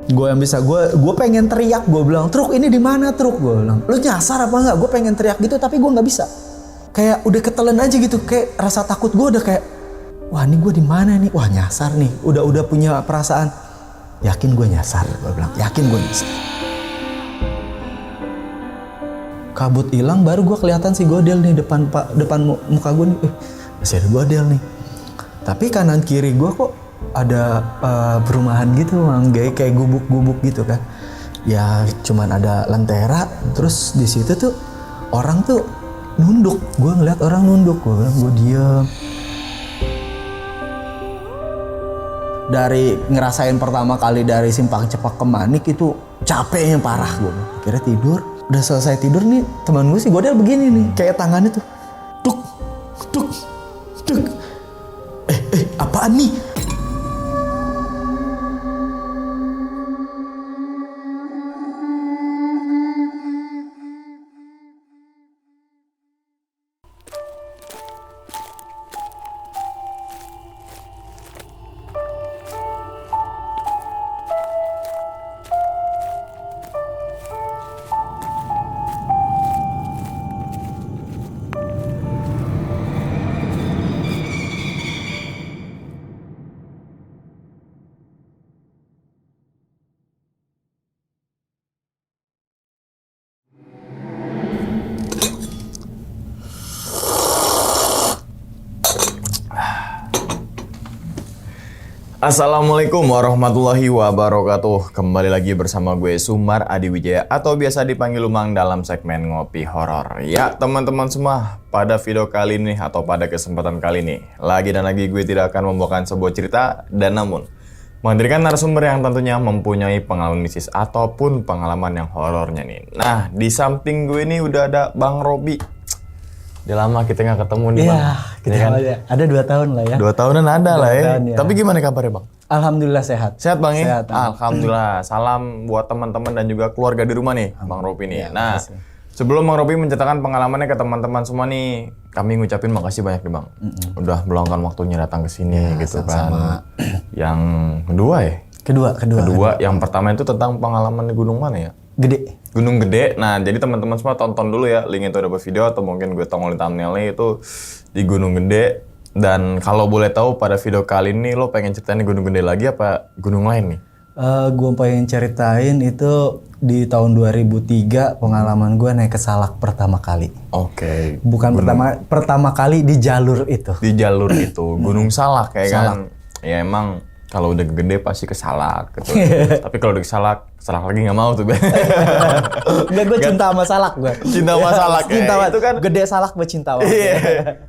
Gue yang bisa, gue pengen teriak, gue bilang, truk ini di mana truk, gue bilang, lu nyasar apa enggak? Gue pengen teriak gitu tapi gue nggak bisa. Kayak udah ketelan aja gitu, kayak rasa takut gue udah kayak, wah ini gue di mana nih? Wah nyasar nih, udah punya perasaan, yakin gue nyasar, gue bilang, yakin gue nyasar. Kabut hilang, baru gue kelihatan si Godel nih depan muka gue nih, masih ada Godel nih. Tapi kanan kiri gue kok ada perumahan gitu, kayak gubuk-gubuk gitu kan. Ya cuman ada lentera, terus di situ tuh orang tuh nunduk. Gue ngeliat orang nunduk, gue bilang gue diem. Dari ngerasain pertama kali dari Simpang Cepak ke Manik itu capeknya parah gue. Akhirnya tidur, udah selesai tidur nih teman gue si Godel begini nih, kayak tangannya tuh tuk tuk tuk. Apaan nih? Assalamualaikum warahmatullahi wabarakatuh. Kembali lagi bersama gue Sumar Adi Wijaya atau biasa dipanggil Lumang dalam segmen Ngopi Horor. Ya teman-teman semua, pada video kali ini atau pada kesempatan kali ini lagi gue tidak akan membawakan sebuah cerita dan namun menghadirkan narasumber yang tentunya mempunyai pengalaman mistis ataupun pengalaman yang horornya nih. Nah, di samping gue ini udah ada Bang Robi. Udah lama kita nggak ketemu nih, Bang. Kita kan? Ada 2 tahun lah ya. 2 tahunan ada lah ya. Tahun, ya. Tapi gimana kabarnya, Bang? Alhamdulillah sehat. Sehat, Bang ya? Sehat. Alhamdulillah. Salam buat teman-teman dan juga keluarga di rumah nih, Bang Robi nih. Ya, nah, sebelum Bang Robi menceritakan pengalamannya ke teman-teman semua nih, kami ngucapin makasih banyak nih, Bang. Udah meluangkan waktunya datang ke sini gitu kan. Yang kedua ya? Kedua. Yang pertama itu tentang pengalaman di gunung mana ya? Gunung Gede. Nah, jadi teman-teman semua tonton dulu ya. Link itu ada di video atau mungkin gue tongolin thumbnailnya itu di Gunung Gede. Dan kalau boleh tahu pada video kali ini lo pengen ceritain di Gunung Gede lagi apa gunung lain nih? Gue pengen ceritain itu di tahun 2003 pengalaman gue naik ke Salak pertama kali. Oke. Bukan pertama kali di jalur itu. Di jalur itu Gunung Salak kayak kan. Ya emang kalau udah gede pasti ke Salak gitu. Tapi kalau udah ke Salak lagi nggak mau tuh gue. Enggak, gue cinta sama Salak gue. Cinta sama Salak ya. Cinta Itu kan gede Salak gue cinta banget. Iya.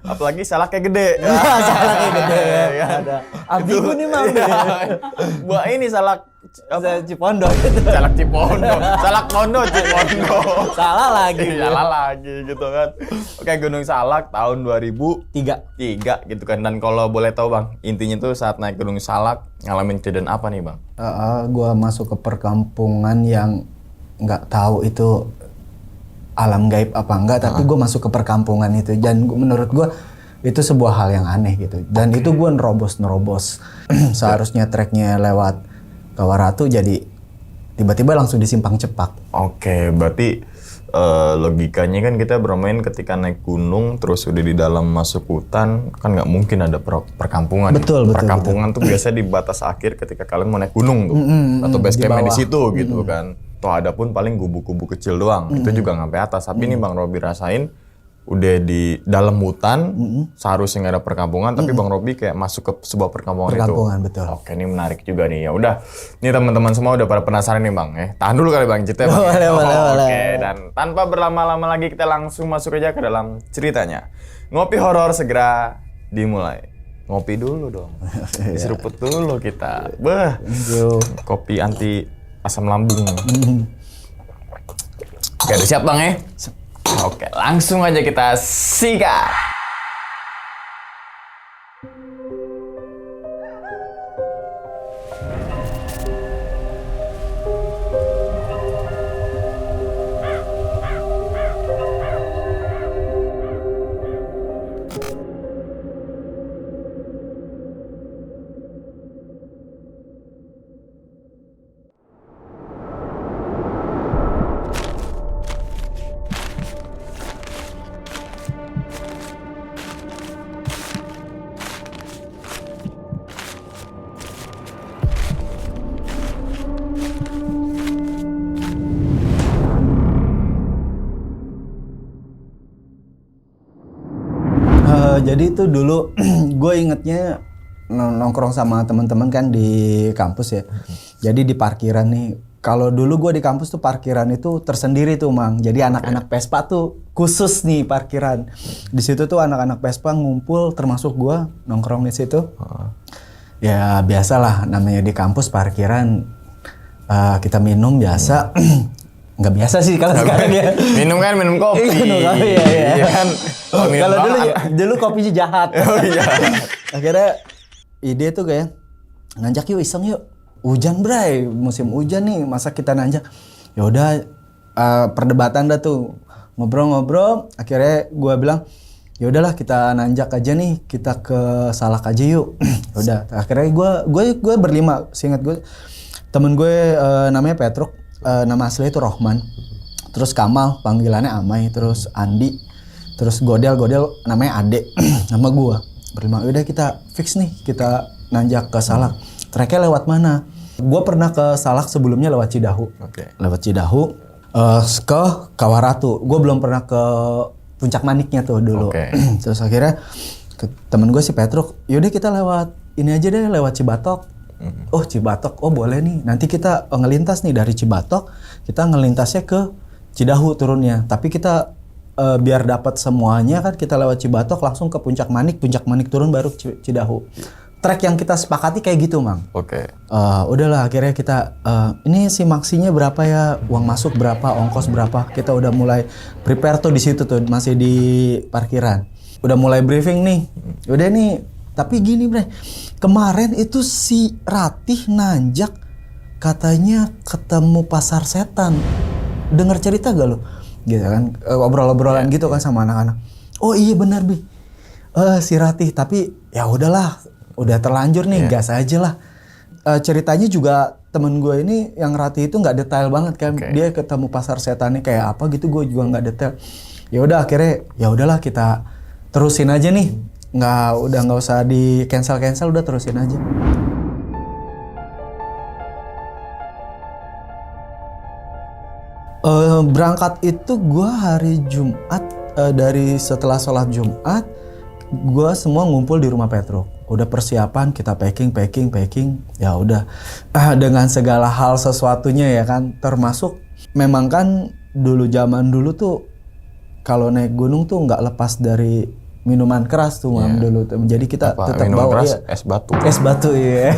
Apalagi Salaknya gede. Salaknya gede. Ada. Ambigu nih Mang. Buat ini Salak Cipondo. Salak Cipondo. Salak Mondo Cipondo. Salah lagi gitu kan. Oke, Gunung Salak tahun 2003 gitu kan. Dan kalau boleh tahu Bang, intinya tuh saat naik Gunung Salak ngalamin kejadian apa nih Bang? Gue masuk ke perkampungan yang nggak tahu itu alam gaib apa enggak, tapi gue masuk ke perkampungan itu dan menurut gue itu sebuah hal yang aneh gitu. Dan itu gue nerobos. Seharusnya treknya lewat Kawaratu jadi tiba-tiba langsung di Simpang Cepak. Oke, berarti logikanya kan kita bermain ketika naik gunung terus udah di dalam masuk hutan kan nggak mungkin ada perkampungan. Betul. Perkampungan tuh biasa di batas akhir ketika kalian mau naik gunung tuh atau base campnya di situ gitu kan. Toh ada pun paling gubuk-gubuk kecil doang. Itu juga nggak sampai atas. Tapi ini Bang Robi rasain udah di dalam hutan, seharusnya nggak ada perkampungan, tapi Bang Robi kayak masuk ke sebuah perkampungan itu. Betul. Oke, ini menarik juga nih. Ya udah, ini teman-teman semua udah pada penasaran nih Bang. Tahan dulu kali Bang ceritanya. Boleh. Oke, dan tanpa berlama-lama lagi kita langsung masuk aja ke dalam ceritanya. Ngopi horor segera dimulai. Ngopi dulu dong. Diseruput dulu kita. Kopi anti asam lambung. Oke, udah siap Bang ya? Oke, langsung aja kita sikat. Jadi itu dulu gue ingetnya nongkrong sama teman-teman kan di kampus ya. Jadi di parkiran nih. Kalau dulu gue di kampus tuh parkiran itu tersendiri tuh Mang. Jadi anak-anak Vespa tuh khusus nih parkiran. Di situ tuh anak-anak Vespa ngumpul, termasuk gue nongkrong di situ. Ya biasalah namanya di kampus parkiran kita minum biasa. Nggak biasa sih kalau sekarang ya. Minum kopi. Minum kopi ya. Iya kan. Kalau dulu kopinya jahat. Oh iya. Akhirnya ide tuh kayak nanjak yuk, iseng yuk. Hujan bray, musim hujan nih, masa kita nanjak? Ya udah perdebatan dah tuh, ngobrol-ngobrol. Akhirnya gue bilang, ya udahlah kita nanjak aja nih, kita ke Salak aja yuk. Udah, akhirnya gue berlima, seingat gue. Temen gue namanya Petruk, nama aslinya itu Rohman. Terus Kamal, panggilannya Amai. Terus Andi, terus Godel namanya Ade, nama gue. Berlima, udah kita fix nih, kita nanjak ke Salak. Treknya lewat mana? Gue pernah ke Salak sebelumnya lewat Cidahu. Lewat Cidahu ke Kawaratu. Gue belum pernah ke Puncak Maniknya tuh dulu. Terus akhirnya temen gue si Petruk, yaudah kita lewat ini aja deh, lewat Cibatok. Oh Cibatok, oh boleh nih. Nanti kita ngelintas nih dari Cibatok, kita ngelintasnya ke Cidahu turunnya. Tapi kita biar dapat semuanya kan kita lewat Cibatok langsung ke Puncak Manik turun baru Cidahu. Trek yang kita sepakati kayak gitu Mang. Udahlah akhirnya kita ini si maksinya berapa ya, uang masuk berapa, ongkos berapa. Kita udah mulai prepare tuh di situ tuh, masih di parkiran. Udah mulai briefing nih. Udah nih, tapi gini bre, kemarin itu si Ratih nanjak katanya ketemu pasar setan. Dengar cerita gak lo? Gitu kan, obrol-obrolan gitu kan sama anak-anak. Oh iya benar Bi, si Ratih, tapi ya udahlah. Udah terlanjur nih, gas aja lah. Ceritanya juga temen gue ini yang Ratih itu nggak detail banget kan. Dia ketemu pasar setannya kayak apa gitu, gue juga nggak detail. Ya udah akhirnya ya udahlah kita terusin aja nih. Nggak usah di cancel, udah terusin aja. Berangkat itu gue hari Jumat, dari setelah sholat Jumat, gue semua ngumpul di rumah Petruk. Udah persiapan, kita packing. Ya udah, dengan segala hal sesuatunya ya kan. Termasuk memang kan zaman dulu tuh kalau naik gunung tuh nggak lepas dari minuman keras tuh Mam dulu. Jadi kita tetap bawa keras, es batu. Es batu ya.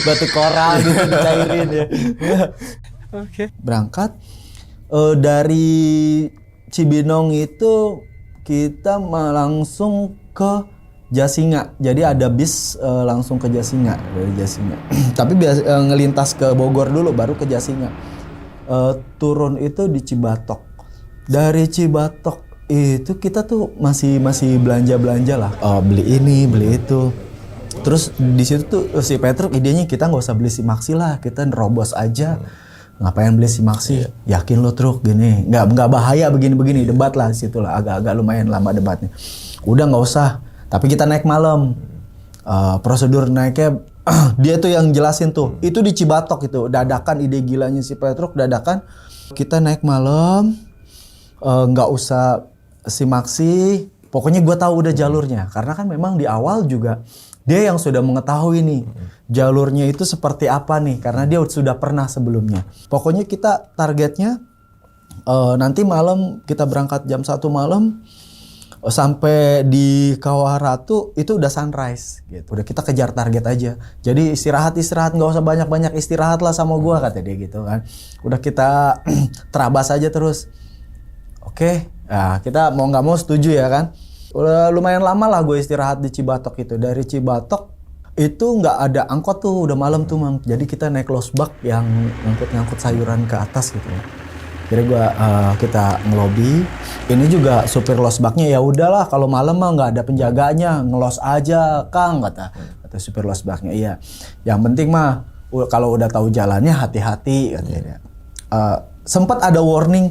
Batu koral gitu dicairin ya. Berangkat dari Cibinong itu kita langsung ke Jasinga. Jadi ada bis langsung ke Jasinga, dari Jasinga. Tapi ngelintas ke Bogor dulu baru ke Jasinga. Turun itu di Cibatok. Dari Cibatok itu kita tuh masih belanja lah. Beli ini, beli itu. Terus di situ tuh si Petruk idenya kita nggak usah beli si Maxi lah, kita nerobos aja. Ngapain beli si Maxi? Yakin lo Truk gini? Nggak bahaya begini-begini, debat lah situ lah, agak lumayan lama debatnya. Udah nggak usah. Tapi kita naik malam. Prosedur naiknya dia tuh yang jelasin tuh. Itu di Cibatok itu, dadakan, ide gilanya si Petruk dadakan. Kita naik malam, nggak usah si Maxi. Pokoknya gue tahu udah jalurnya. Karena kan memang di awal juga dia yang sudah mengetahui nih jalurnya itu seperti apa nih. Karena dia sudah pernah sebelumnya. Pokoknya kita targetnya nanti malam kita berangkat jam 1 malam. Sampai di Kawaratu itu udah sunrise gitu. Udah kita kejar target aja. Jadi istirahat nggak usah banyak istirahat lah sama gua kata dia gitu kan. Udah kita terabas aja terus. Oke. Nah, kita mau nggak mau setuju ya kan. Udah lumayan lama lah gue istirahat di Cibatok itu. Dari Cibatok itu nggak ada angkot tuh, udah malam tuh Mang. Jadi kita naik losbak yang ngangkut sayuran ke atas gitu ya. Jadi kita ngelobi. Ini juga supir losbaknya ya udahlah kalau malam mah nggak ada penjaganya, ngelos aja Kang kata supir losbaknya. Iya. Yang penting mah kalau udah tahu jalannya hati-hati katanya. Sempat ada warning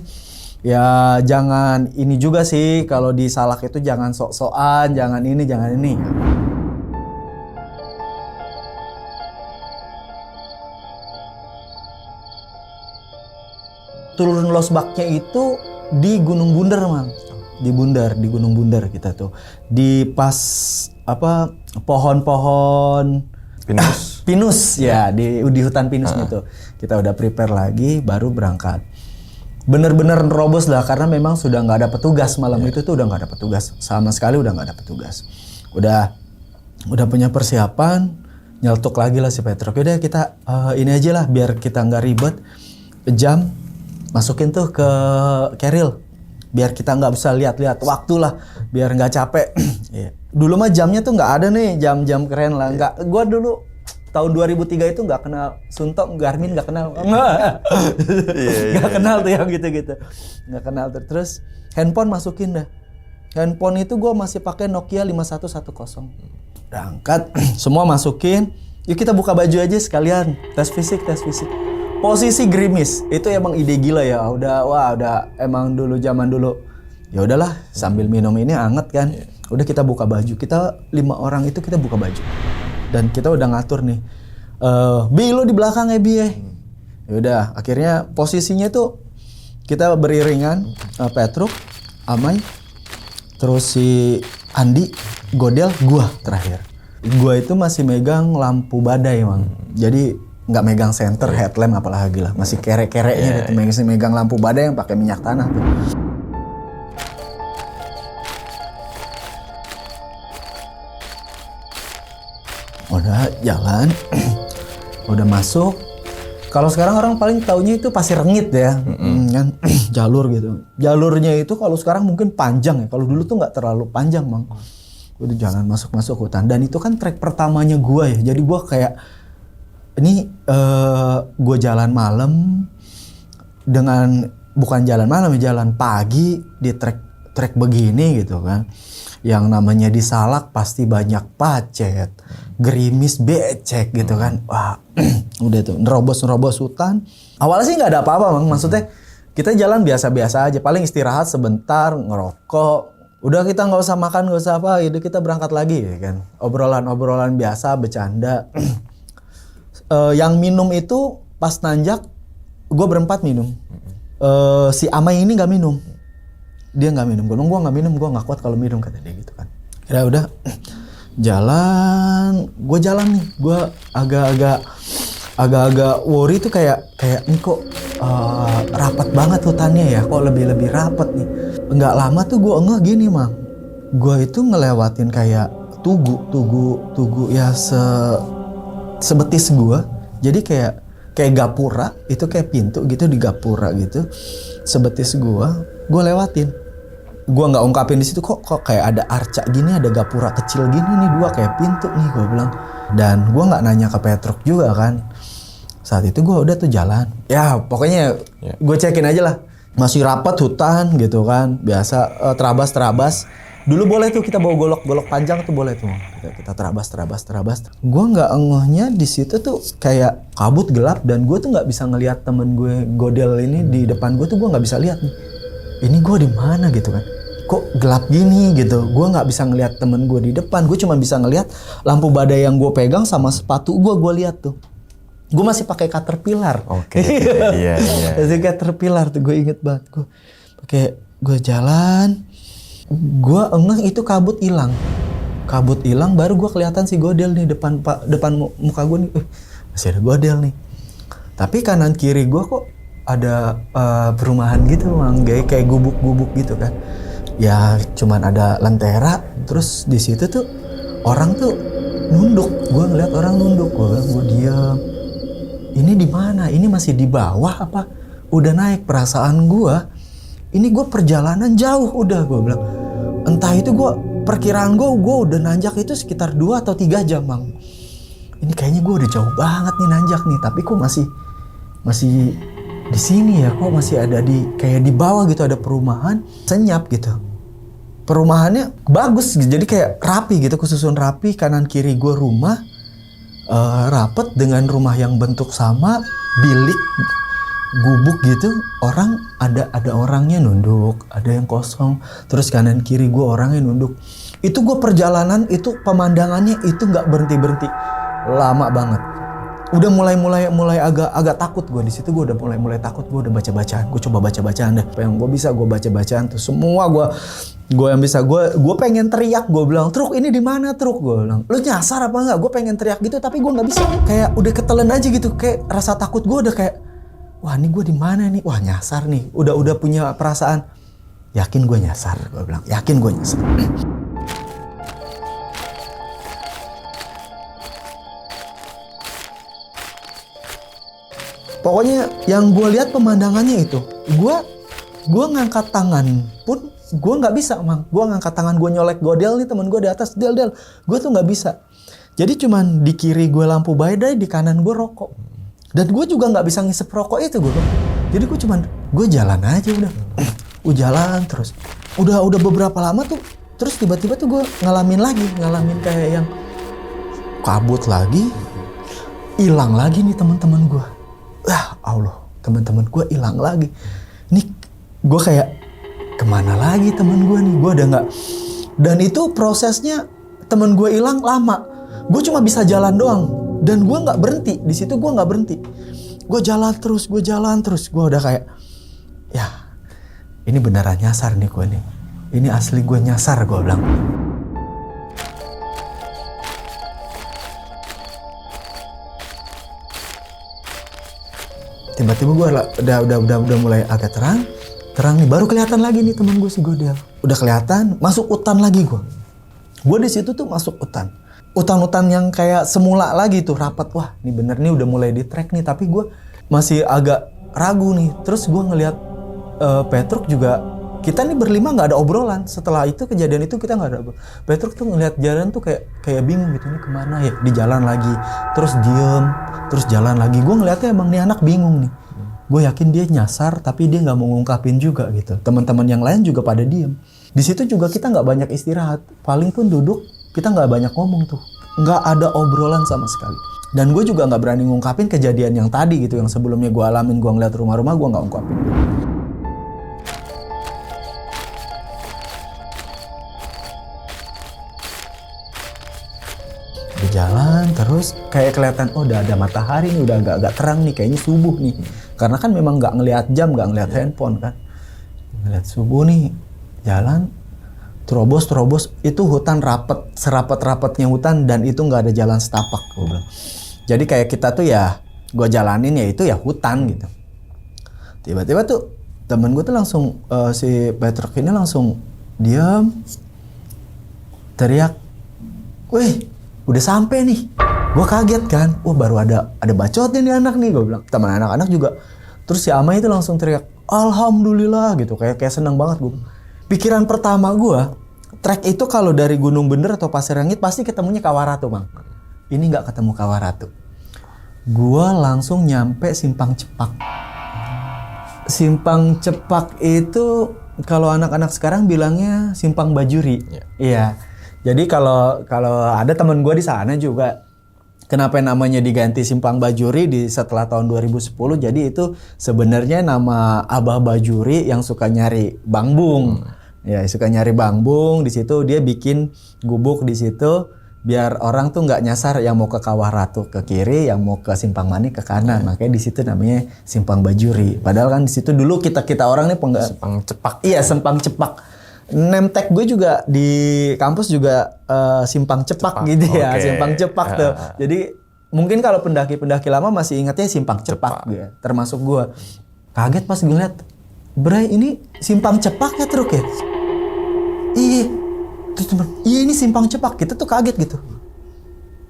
ya jangan ini juga sih kalau di Salak itu jangan sok-sokan, jangan ini. Turun losbaknya itu di Gunung Bunder Mang. di Bundar, di Gunung Bundar kita tuh. Di pas apa pohon-pohon pinus ya, di hutan pinusnya tuh. Kita udah prepare lagi baru berangkat. Bener-bener nerobos lah karena memang sudah nggak ada petugas malam itu tuh, udah nggak ada petugas sama sekali, udah nggak ada petugas. Udah punya persiapan, nyeletuk lagi lah si Petruk. Udah kita ini aja lah biar kita nggak ribet. Jam masukin tuh ke carrier biar kita nggak bisa lihat-lihat waktu lah, biar nggak capek. Dulu mah jamnya tuh nggak ada nih, jam-jam keren lah. Nggak, gua dulu tahun 2003 itu nggak kenal Suntok, Garmin nggak kenal. Nggak kenal tuh yang gitu-gitu. Nggak kenal tuh. Terus handphone masukin dah. Handphone itu gue masih pakai Nokia 5110. Berangkat, semua masukin. Yuk kita buka baju aja sekalian. Tes fisik. Posisi gerimis. Itu emang ide gila ya. Udah emang zaman dulu. Ya udahlah, sambil minum ini anget kan. Udah kita buka baju. Kita 5 orang itu kita buka baju. Dan kita udah ngatur nih. Bi lu di belakang ya Bi ya. Yaudah, akhirnya posisinya tuh kita beriringan, Petruk, Amai, terus si Andi, Godel, gua terakhir. Gua itu masih megang lampu badai emang. Jadi nggak megang senter, headlamp apalagi lah. Masih kerek-kereknya gitu. Masih megang lampu badai yang pakai minyak tanah tuh. Udah jalan, udah masuk. Kalau sekarang orang paling taunya itu Pasir Rengit ya, kan jalur gitu. Jalurnya itu kalau sekarang mungkin panjang ya. Kalau dulu tuh nggak terlalu panjang, Bang. Udah jalan masuk hutan. Dan itu kan trek pertamanya gua ya. Jadi gua kayak ini gua jalan malam dengan bukan jalan malam, jalan pagi di trek begini gitu kan. Yang namanya di Salak pasti banyak pacet, gerimis, becek gitu kan. Wah, udah tuh nerobos hutan. Awalnya sih nggak ada apa-apa, Bang. Maksudnya kita jalan biasa-biasa aja. Paling istirahat sebentar, ngerokok. Udah kita nggak usah makan, nggak usah apa. Udah kita berangkat lagi ya kan. Obrolan biasa, bercanda. Yang minum itu pas nanjak, gue berempat minum. Si Amai ini nggak minum. Dia nggak minum, gue nggak minum, gue nggak kuat kalau minum, kata dia gitu kan. Ya udah jalan, gue jalan nih, gue agak-agak worry tuh kayak ini kok rapat banget hutannya ya, kok lebih rapat nih. Nggak lama tuh gue ngeh gini, Mang, gue itu ngelewatin kayak tugu ya sebetis gue, jadi kayak gapura, itu kayak pintu gitu di gapura gitu, sebetis gue lewatin. Gua nggak ungkapin di situ kok kayak ada arca gini, ada gapura kecil gini nih, dua kayak pintu nih, gue bilang. Dan gua nggak nanya ke Petruk juga kan. Saat itu gua udah tuh jalan. Ya pokoknya gue cekin aja lah. Masih rapat hutan gitu kan. Biasa terabas. Dulu boleh tuh kita bawa golok panjang tuh boleh tuh. Kita terabas. Gua nggak ngehnya di situ tuh kayak kabut gelap dan gue tuh nggak bisa ngelihat temen gue Godel ini di depan gue tuh gue nggak bisa lihat nih. Ini gue di mana gitu kan? Kok gelap gini gitu? Gue nggak bisa ngelihat temen gue di depan. Gue cuma bisa ngelihat lampu badai yang gue pegang sama sepatu gue lihat tuh. Gue masih pakai Caterpillar. Oke. Iya. Masih Caterpillar tuh, gue inget banget. Gue jalan. Gue engeh itu kabut hilang. Baru gue kelihatan si Godel nih depan muka gue nih. Masih ada Godel nih. Tapi kanan kiri gue kok ada perumahan gitu, Mang, kayak gubuk-gubuk gitu kan. Ya cuman ada lentera, terus di situ tuh orang tuh nunduk. Gue ngeliat orang nunduk, gue diam. Ini di mana? Ini masih di bawah apa udah naik? Perasaan gue, ini gue perjalanan jauh udah, gue bilang. Entah itu perkiraan gue udah nanjak itu sekitar 2 atau 3 jam, Mang. Ini kayaknya gue udah jauh banget nih nanjak nih, tapi kok masih di sini ya, kok masih ada kayak di bawah gitu, ada perumahan senyap gitu. Perumahannya bagus, jadi kayak rapi gitu, kesusun rapi. Kanan kiri gue rumah rapet dengan rumah yang bentuk sama, bilik gubuk gitu. Orang ada orangnya nunduk, ada yang kosong. Terus kanan kiri gue orangnya nunduk. Itu gue perjalanan itu pemandangannya itu nggak berhenti, lama banget. udah mulai agak takut gue. Di situ gue udah mulai takut. Gue udah baca-bacaan, gue coba baca-bacaan deh apa yang gue bisa. Gue baca-bacaan tuh semua gue yang bisa. Gue pengen teriak, gue bilang, "Truk, ini di mana, Truk?" Gue bilang, "Lu nyasar apa enggak?" Gue pengen teriak gitu tapi gue nggak bisa. Kayak udah ketelen aja gitu. Kayak rasa takut gue udah kayak, wah ini gue di mana nih? Wah nyasar nih. Udah punya perasaan. Yakin gue nyasar, gue bilang. Yakin gue nyasar. Pokoknya yang gue lihat pemandangannya itu, gue ngangkat tangan pun gue nggak bisa, Mang. Gue ngangkat tangan, gue nyolek godel nih temen gue di atas, del, gue tuh nggak bisa. Jadi cuman di kiri gue lampu badai, di kanan gue rokok. Dan gue juga nggak bisa ngisep rokok itu gue. Jadi gue jalan aja udah, gue jalan terus. Udah beberapa lama tuh, terus tiba-tiba tuh gue ngalamin kayak yang kabut lagi, hilang lagi nih teman-teman gue. Allah, teman-teman gue hilang lagi. Nih gue kayak kemana lagi teman gue nih? Gue udah nggak. Dan itu prosesnya teman gue hilang lama. Gue cuma bisa jalan doang. Dan gue nggak berhenti. Di situ gue nggak berhenti. Gue jalan terus. Gue udah kayak, ya ini beneran nyasar nih gue nih. Ini asli gue nyasar, gue bilang. Tiba-tiba gue udah mulai agak terang nih, baru kelihatan lagi nih teman gue si Godel. Udah kelihatan, masuk hutan lagi gue. Gue di situ tuh masuk hutan. Hutan-hutan yang kayak semula lagi tuh rapat. Wah, ini bener nih udah mulai di track nih, tapi gue masih agak ragu nih. Terus gue ngelihat Petruk juga. Kita nih berlima nggak ada obrolan. Setelah itu kejadian itu kita nggak ada obrolan. Petruk tuh ngelihat jalan tuh kayak bingung gitu, ini kemana ya? Di jalan lagi, terus diem, terus jalan lagi. Gue ngeliatnya emang nih anak bingung nih. Gue yakin dia nyasar, tapi dia nggak mau ngungkapin juga gitu. Teman-teman yang lain juga pada diem. Di situ juga kita nggak banyak istirahat. Paling pun duduk, kita nggak banyak ngomong tuh. Nggak ada obrolan sama sekali. Dan gue juga nggak berani ngungkapin kejadian yang tadi gitu, yang sebelumnya gue alamin. Gue ngeliat rumah-rumah, gue nggak ngungkapin. Jalan terus kayak kelihatan, oh udah ada matahari nih, udah agak terang nih, kayaknya subuh nih. Karena kan memang nggak ngelihat jam, nggak ngelihat handphone kan. Ngelihat subuh nih, jalan terobos itu hutan serapat-rapatnya hutan, dan itu nggak ada jalan setapak gue bilang. Jadi kayak kita tuh ya, gue jalanin ya itu ya hutan gitu. Tiba-tiba tuh temen gue tuh langsung si Petruk ini langsung diam, teriak, "Wih, udah sampai nih." Gue kaget kan, wah baru ada bacotnya nih anak nih, gue bilang. Teman anak-anak juga. Terus si Amai itu langsung teriak, "Alhamdulillah," gitu, kayak seneng banget gue. Pikiran pertama gue, trek itu kalau dari Gunung Bener atau Pasir Rangit pasti ketemunya Kawaratu, Bang. Ini nggak ketemu Kawaratu. Gue langsung nyampe Simpang Cepak. Simpang Cepak itu kalau anak-anak sekarang bilangnya Simpang Bajuri. Iya. Jadi kalau ada teman gue di sana juga, kenapa namanya diganti Simpang Bajuri setelah tahun 2010? Jadi itu sebenarnya nama Abah Bajuri yang suka nyari bangbung. Ya, suka nyari bangbung. Di situ dia bikin gubuk di situ biar orang tuh nggak nyasar, yang mau ke Kawah Ratu ke kiri, yang mau ke Simpang Mani ke kanan. Makanya di situ namanya Simpang Bajuri. Padahal kan di situ dulu kita orang nih Simpang Cepak. Iya, Simpang Cepak. Name tag gue juga di kampus juga Simpang Cepak gitu ya, Simpang Cepak tuh. Jadi mungkin kalau pendaki-pendaki lama masih ingatnya Simpang Cepak gitu, termasuk gue. Kaget pas gue lihat, "Bray, ini Simpang Cepak ya Truk ya?" Iya, ini Simpang Cepak. Kita tuh kaget gitu.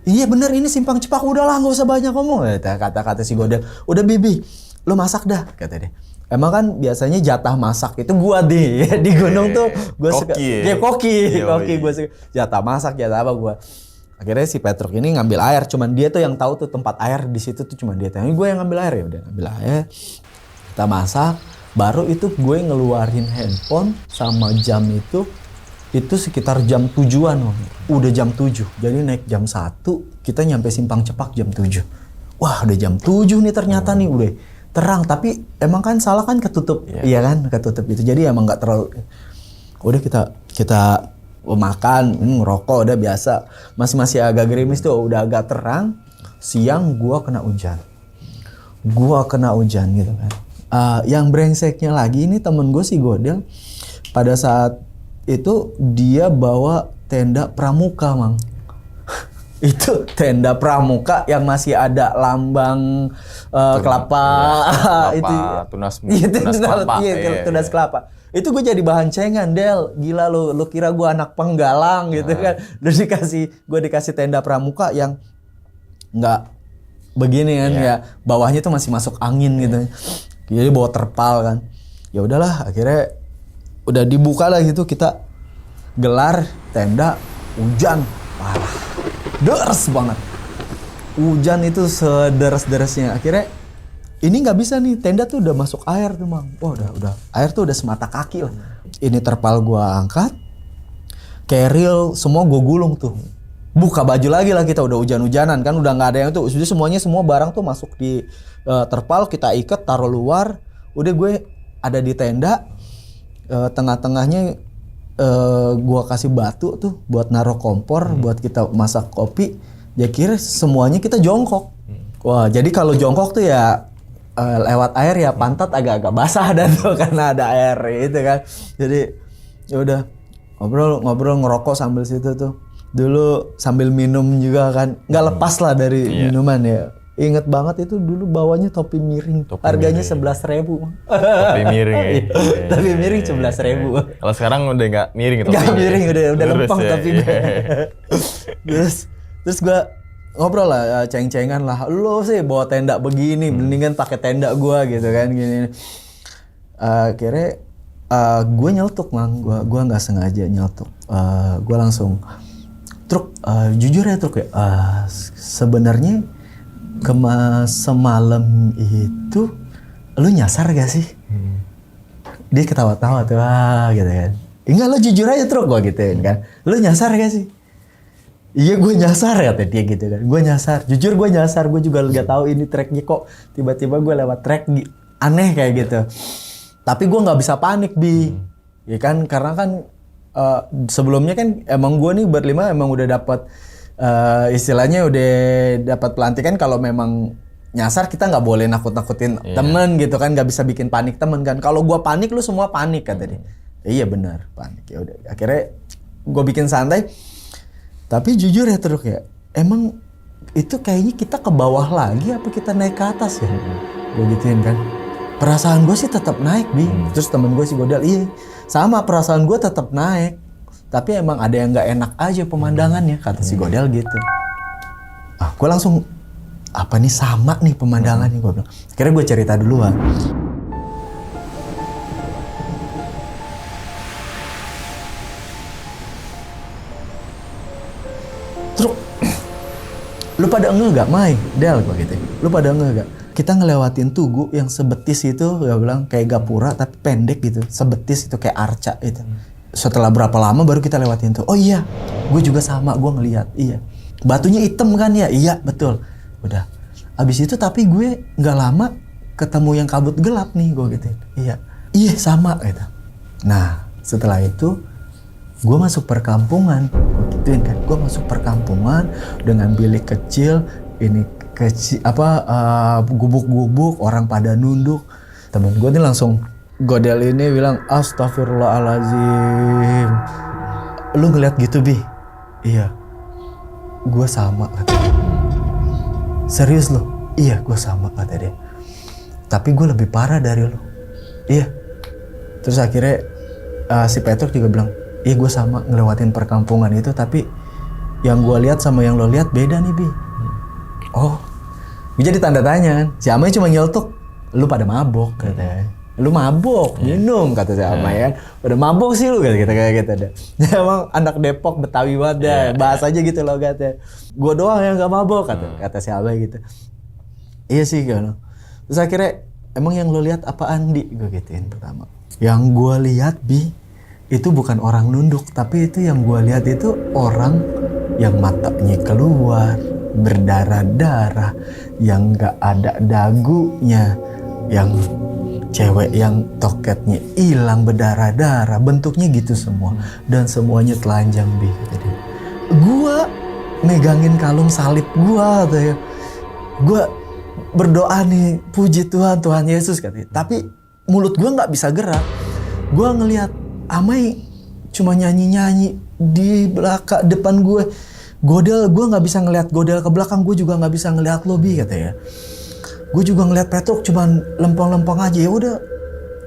Iya bener, ini Simpang Cepak. Udahlah, nggak usah banyak ngomong. Kata si Godel, "Udah Bibi, lo masak dah," kata dia. Emang kan biasanya jatah masak itu gua di gunung tuh gua suka koki gua suka jatah masak, jatah apa gua. Akhirnya si Petruk ini ngambil air, cuman dia tuh yang tahu tuh tempat air di situ tuh, cuman dia tahu. Gue yang ngambil air, ya udah ngambil air. Kita masak, baru itu gue ngeluarin handphone sama jam itu sekitar jam 7-an. Udah jam 7. Jadi naik jam 1, kita nyampe Simpang Cepak jam 7. Wah, udah jam 7 nih ternyata nih, udah terang, tapi emang kan salah kan ketutup, iya kan, ketutup gitu. Jadi emang nggak terlalu. Udah kita makan, ngerokok, udah biasa. Masih agak gerimis tuh, udah agak terang. siang gua kena hujan gitu kan. Yang brengseknya lagi ini temen gue si Godel, pada saat itu dia bawa tenda pramuka, Mang. Itu tenda pramuka yang masih ada lambang kelapa, itu tunas kelapa. Itu gue jadi bahan cengan, Del. Gila lu kira gue anak penggalang gitu kan. Terus gue dikasih tenda pramuka yang nggak begini kan, ya bawahnya tuh masih masuk angin gitu. Jadi bawa terpal kan. Ya udahlah, akhirnya udah dibuka lah gitu, kita gelar tenda, hujan parah. Deres banget. Hujan itu sederes-deresnya. Akhirnya ini nggak bisa nih, tenda tuh udah masuk air tuh, Mang. Wah, udah. Air tuh udah semata kaki lah. Ini terpal gua angkat. Keril semua gua gulung tuh. Buka baju lagi lah, kita udah hujan-hujanan kan, udah nggak ada yang tuh. Jadi semua barang tuh masuk di terpal, kita ikat, taruh luar. Udah gue ada di tenda, tengah-tengahnya gua kasih batu tuh buat naruh kompor, buat kita masak kopi. Ya kira semuanya kita jongkok. Wah, jadi kalau jongkok tuh ya lewat air ya pantat agak-agak basah dan tuh karena ada air itu kan. Jadi ya udah ngobrol ngerokok sambil situ tuh. Dulu sambil minum juga kan, nggak lepas lah dari minuman ya. Ingat banget itu dulu bawanya topi miring, harganya 11.000. Topi miring ya. Topi miring 11.000. Kalau sekarang udah nggak miring itu. Nggak miring, udah lempeng tapi gue. Terus gue ngobrol lah, ceng-cengan lah. Lo sih bawa tenda begini, mendingan pakai tenda gue gitu kan gini. Akhirnya gue nyeletuk, Mang. Gue nggak sengaja nyeletuk. Gue langsung Truk, jujur ya Truk ya, sebenarnya semalam itu lu nyasar gak sih? Dia ketawa-tawa tuh, gitu kan. Enggak, lo jujur aja Truk, gue gituin kan. Lu nyasar gak sih? Iya, gue nyasar kata dia gitu kan. Gue nyasar, jujur gue nyasar. Gue juga gak tahu ini tracknya kok tiba-tiba gue lewat track aneh kayak gitu. Tapi gue nggak bisa panik, Bi. Ya kan, karena kan sebelumnya kan emang gue nih berlima emang udah dapat istilahnya udah dapat pelantikan kalau memang nyasar kita nggak boleh nakut-nakutin temen gitu kan, nggak bisa bikin panik temen kan. Kalau gue panik lu semua panik kata dia. Iya benar, panik. Ya udah akhirnya gue bikin santai. Tapi jujur ya Truk ya, emang itu kayaknya kita ke bawah lagi apa kita naik ke atas ya? Gue gituin kan. Perasaan gue sih tetap naik, Bi. Terus temen gue si Godel, iya sama perasaan gue tetap naik. Tapi emang ada yang nggak enak aja pemandangannya, kata si Godel gitu. Gue langsung, apa nih sama nih pemandangannya, gue bilang. Akhirnya gue cerita duluan. Terus, lu pada enggak Mai? Del, gue gitu. Lu pada enggak? Kita ngelewatin tugu yang sebetis itu, gue bilang kayak gapura tapi pendek gitu, sebetis itu kayak arca itu. Setelah berapa lama baru kita lewatin tuh. Oh iya, gue juga sama, gue ngeliat. Iya, batunya hitam kan ya? Iya betul. Udah. Abis itu tapi gue nggak lama ketemu yang kabut gelap nih, gue gituin. Iya sama gitu. Nah setelah itu gue masuk perkampungan, gue gituin kan. Gue masuk perkampungan dengan bilik kecil, ini gubuk-gubuk, orang pada nunduk. Temen gue nih langsung, Godel ini bilang, astagfirullahaladzim. Lu ngeliat gitu, Bi? Iya. Gue sama, kata dia. Serius lu? Iya, gue sama, kata dia. Tapi gue lebih parah dari lu. Iya. Terus akhirnya si Petruk juga bilang, iya gue sama ngelewatin perkampungan itu, tapi yang gue lihat sama yang lo lihat beda nih, Bi. Oh, gue jadi tanda tanya kan. Si Amai cuma nyeletuk, lu pada mabok katanya. Lu mabok, minum kata si Amai kan. Udah mabok sih lu kayak gitu. Emang anak Depok Betawi banget deh. Bahas aja gitu loh katanya. Gue doang yang gak mabok kata si Amai gitu. Iya sih kan. Terus akhirnya emang yang lu lihat apaan Di? Gue gituin pertama. Yang gue lihat Bi, itu bukan orang nunduk, tapi itu yang gue lihat itu orang yang matanya keluar, berdarah-darah, yang gak ada dagunya, yang cewek yang toketnya hilang berdarah-darah, bentuknya gitu semua, dan semuanya telanjang Bi. Jadi gua megangin kalung salib gua tuh ya. Gue berdoa nih, puji Tuhan, Tuhan Yesus katanya. Tapi mulut gue nggak bisa gerak. Gue ngelihat Amai cuma nyanyi-nyanyi di belakang depan gue. Godel, gue nggak bisa ngelihat Godel ke belakang. Gue juga nggak bisa ngelihat lobby katanya. Gue juga ngelihat Petruk cuman lempeng-lempeng aja. Ya udah,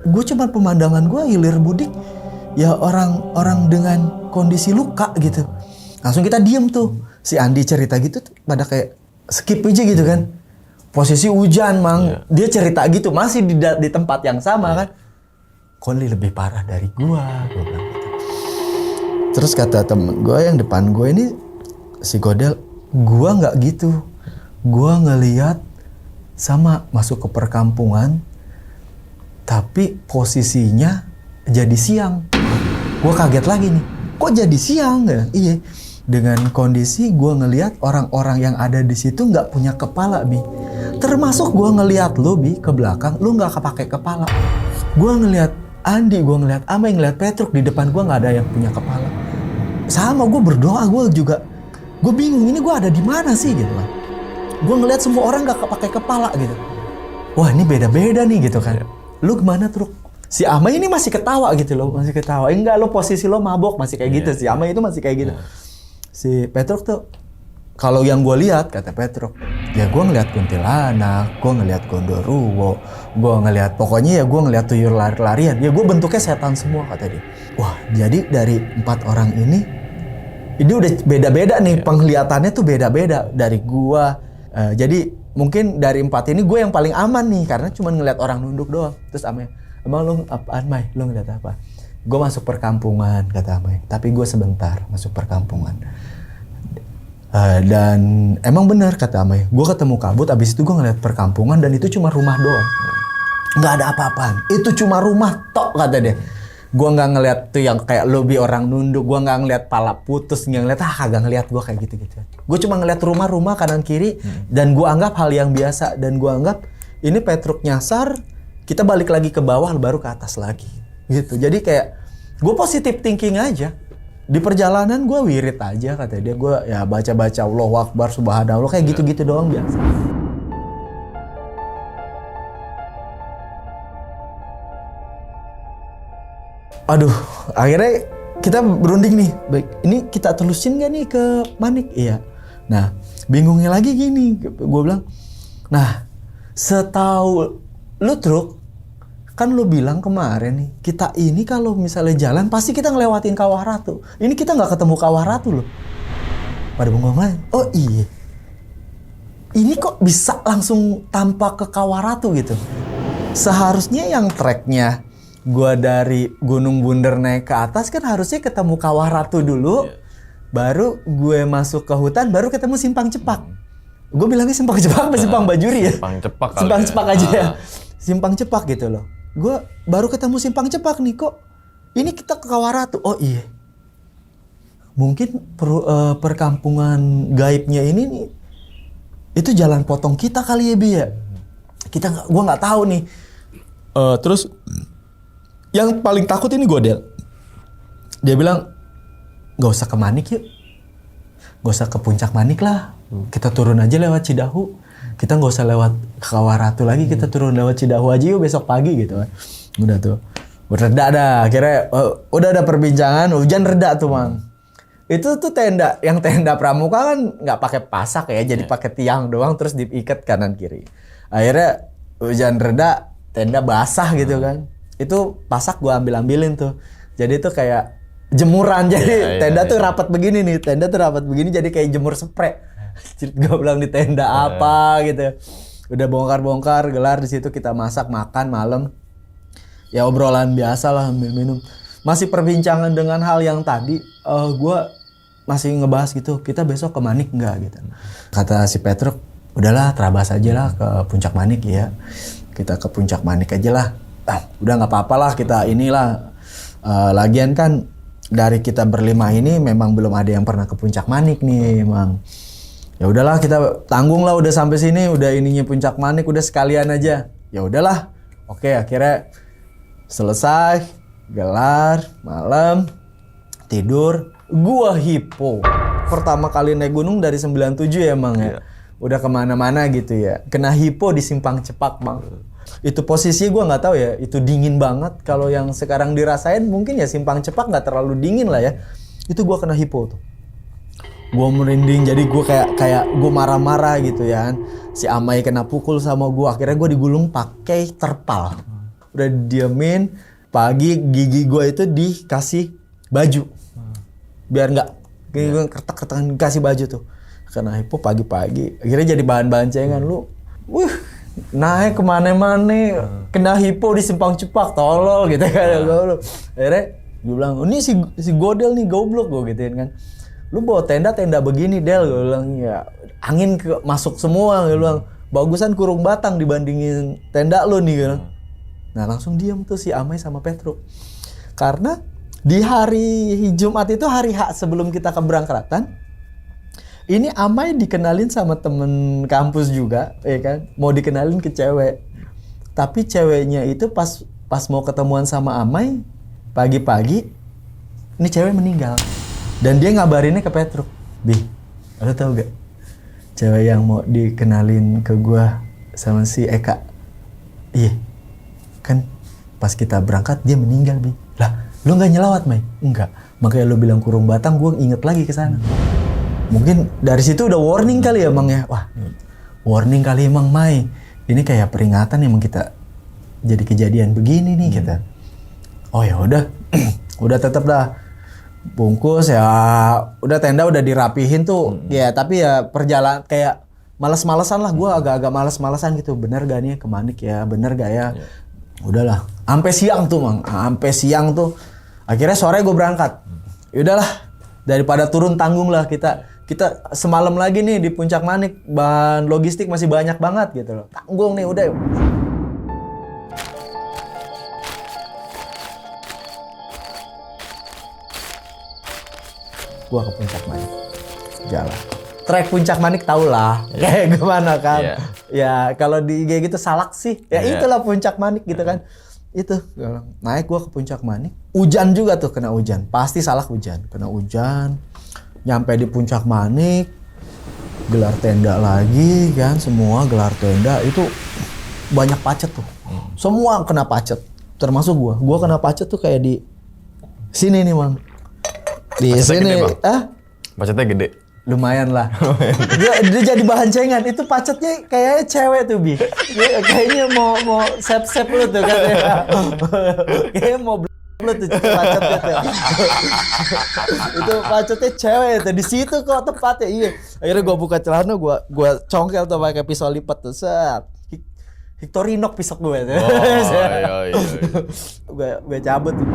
gue cuman pemandangan gue hilir budik. Ya orang dengan kondisi luka gitu. Langsung kita diem tuh. Si Andi cerita gitu tuh pada kayak skip aja gitu kan. Posisi hujan mang. Dia cerita gitu masih di tempat yang sama kan. Koli lebih parah dari gue bilang gitu. Terus kata temen gue yang depan gue ini, si Godel, gue nggak gitu. Gue ngeliat sama masuk ke perkampungan, tapi posisinya jadi siang. Gue kaget lagi nih, kok jadi siang ya? Iya, dengan kondisi gue ngeliat orang-orang yang ada di situ nggak punya kepala, Bi. Termasuk gue ngeliat lu, Bi, ke belakang, lu nggak pakai kepala. Gue ngeliat Andi, gue ngeliat Amai, ngeliat Petruk, di depan gue nggak ada yang punya kepala. Sama, gue berdoa, gue juga, gue bingung ini gue ada di mana sih gitu kan. Gue ngeliat semua orang nggak pakai kepala gitu. Wah ini beda-beda nih gitu kan. Lu gimana Truk? Si Amai ini masih ketawa gitu loh, masih ketawa. Enggak, lo posisi lo mabok masih kayak gitu. Si Amai itu masih kayak gitu. Si Petruk tuh, kalau yang gue lihat kata Petruk, ya gue ngeliat kuntilanak, gue ngeliat gondoruo, gue ngeliat pokoknya ya gue ngeliat tuyul lari-larian. Ya gue bentuknya setan semua kata dia. Wah jadi dari 4 orang ini udah beda-beda nih penglihatannya tuh beda-beda dari gue. Jadi mungkin dari 4 ini gue yang paling aman nih karena cuma ngeliat orang nunduk doang. Terus Amai, emang lu apaan Mai? Lu ngeliat apa? Gue masuk perkampungan kata Amai. Tapi gue sebentar masuk perkampungan. Dan emang benar kata Amai. Gue ketemu kabut, abis itu gue ngeliat perkampungan dan itu cuma rumah doang. Nggak ada apa-apaan. Itu cuma rumah tok kata dia. Gue nggak ngeliat tuh yang kayak lobby orang nunduk. Gue nggak ngeliat pala putus. Nggak ngeliat, kagak ngeliat gue kayak gitu-gitu. Gue cuma ngeliat rumah-rumah kanan kiri. Dan gue anggap hal yang biasa. Dan gue anggap ini Petruk nyasar. Kita balik lagi ke bawah baru ke atas lagi. Gitu. Jadi kayak gue positive thinking aja. Di perjalanan gue wirid aja kata dia. Gue ya baca-baca Allahu Akbar Subhanallah. Kayak gitu-gitu doang biasa. Aduh, akhirnya kita berunding nih. Baik, ini kita telusin gak nih ke Manik? Iya. Nah, bingungnya lagi gini. Gue bilang, nah, setahu lu Truk, kan lu bilang kemarin nih, kita ini kalau misalnya jalan, pasti kita ngelewatin Kawah Ratu. Ini kita gak ketemu Kawah Ratu loh. Pada bengong aja. Oh iya. Ini kok bisa langsung tampak ke Kawah Ratu gitu? Seharusnya yang treknya gua dari Gunung Bunder naik ke atas kan harusnya ketemu Kawah Ratu dulu, baru gue masuk ke hutan, baru ketemu Simpang Cepak. Gue bilangnya Simpang Cepak apa Simpang Bajuri ya? Simpang Cepak kali Simpang ya. Cepak aja ya. Simpang Cepak gitu loh. Gue baru ketemu Simpang Cepak nih, kok ini kita ke Kawah Ratu. Oh iya. Mungkin perkampungan gaibnya ini nih, itu jalan potong kita kali ya Bi ya. Gue nggak tahu nih. Terus yang paling takut ini Godel. Dia bilang, gak usah ke Manik yuk. Gak usah ke puncak Manik lah. Kita turun aja lewat Cidahu. Kita gak usah lewat Kawah Ratu lagi. Kita turun lewat Cidahu aja yuk besok pagi gitu kan. Udah tuh. Reda dah. Akhirnya udah ada perbincangan. Hujan reda tuh Mang. Itu tuh tenda. Yang tenda pramuka kan gak pakai pasak ya. Jadi pakai tiang doang terus diikat kanan kiri. Akhirnya hujan reda. Tenda basah gitu kan. Itu pasak gue ambilin tuh. Jadi tuh kayak jemuran. Jadi tenda tuh rapat begini nih. Tenda tuh rapat begini jadi kayak jemur spray. Gue bilang di tenda apa gitu. Udah bongkar-bongkar, gelar di situ kita masak, makan malam. Ya obrolan biasa lah, ambil minum. Masih perbincangan dengan hal yang tadi. Gue masih ngebahas gitu. Kita besok ke Manik nggak gitu. Kata si Petruk, udahlah terabas aja lah ke puncak Manik ya. Kita ke puncak Manik aja lah. Udah nggak apa-apa lah kita inilah. Lagian kan dari kita berlima ini memang belum ada yang pernah ke puncak Manik nih emang. Ya udahlah kita tanggung lah udah sampai sini, udah ininya puncak Manik udah sekalian aja. Ya udahlah. Oke, akhirnya selesai, gelar, malam, tidur, gua hipo. Pertama kali naik gunung dari 97 ya emang ya. udah kemana-mana gitu ya. Kena hipo di Simpang Cepak bang. Itu posisi gue nggak tahu ya, itu dingin banget. Kalau yang sekarang dirasain mungkin ya Simpang Cepak nggak terlalu dingin lah ya. Itu gue kena hipo tuh. Gue merinding, jadi gue kayak gue marah-marah gitu ya kan. Si Amai kena pukul sama gue, akhirnya gue digulung pakai terpal. Udah diemin, pagi gigi gue itu dikasih baju. Biar nggak kertek-kertekan, dikasih baju tuh. Kena hipo pagi-pagi, akhirnya jadi bahan-bahan cengan lu. Naik kemana-mana, kena hipo di Simpang Cepak, tolol gitu kan. Akhirnya gue bilang, ini si Godel nih goblok gue gituin kan. Lu bawa tenda begini Del, gue bilang ya angin masuk semua, gue bilang bagusan kurung batang dibandingin tenda lu nih gitu. Nah langsung diam tuh si Amai sama Petro, karena di hari Jumat itu hari H sebelum kita keberangkatan, ini Amai dikenalin sama temen kampus juga, ya kan, mau dikenalin ke cewek, tapi ceweknya itu pas mau ketemuan sama Amai pagi-pagi, ini cewek meninggal. Dan dia ngabarinnya ke Petro, Bi, lo tau gak cewek yang mau dikenalin ke gua sama si Eka? Iya, kan pas kita berangkat dia meninggal, Bi. Lah, lo nggak nyelawat, Mai? Enggak. Makanya lo bilang kurung batang, gua inget lagi ke sana. Mungkin dari situ udah warning kali ya, Mang ya. Wah, warning kali emang, Mai. Ini kayak peringatan emang kita jadi kejadian begini nih kita. Oh ya udah, udah tetep dah. Bungkus ya, udah tenda udah dirapihin tuh, ya tapi ya perjalanan kayak males-malesan lah, gue agak-agak males-malesan gitu, bener gak nih ke Manik ya, bener gak ya, udahlah, sampai siang tuh Mang, sampai siang tuh, akhirnya sore gue berangkat, udahlah, daripada turun tanggung lah kita semalam lagi nih di Puncak Manik, bahan logistik masih banyak banget gitu loh, tanggung nih udah. Gua ke Puncak Manik, jalan. Trek Puncak Manik tau lah, kayak gimana kan? Yeah. Ya kalau di kayak gitu Salak sih, ya itulah Puncak Manik gitu kan. Itu naik gua ke Puncak Manik, hujan juga tuh, kena hujan, pasti Salak hujan, kena hujan. Nyampe di Puncak Manik, gelar tenda lagi kan, semua gelar tenda itu banyak pacet tuh, semua kena pacet, termasuk gua kena pacet tuh kayak di sini nih Mang. Di sini, pacetnya gede. Lumayan lah. dia jadi bahan cengan. Itu pacetnya kayaknya cewek tuh, Bi. Kayaknya mau sep lu tuh kan. Kayaknya mau lu tuh pacetnya tuh. Itu pacetnya cewek tuh. Di situ kok tempatnya. Iya. Akhirnya gua buka celana, gua congkel tuh pakai pisau lipat tuh. Set. Victorinox pisau gue tuh. Iya. Gue cabut tuh.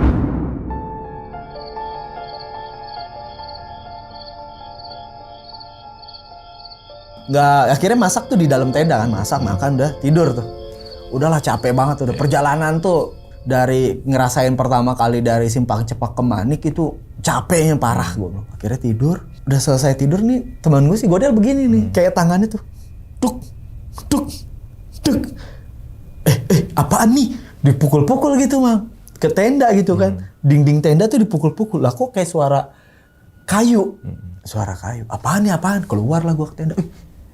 Nggak, akhirnya masak tuh di dalam tenda kan, masak, makan, udah tidur tuh. Udahlah capek banget, udah perjalanan tuh dari ngerasain pertama kali dari Simpang Cepak ke Manik itu capeknya parah gue. Akhirnya tidur, udah selesai tidur nih teman gue si Godel begini nih, kayak tangannya tuh, tuk. Apaan nih? Dipukul-pukul gitu Mang, ke tenda gitu kan, dinding tenda tuh dipukul-pukul. Lah kok kayak suara kayu, apaan nih apaan? Keluar lah gue ke tenda.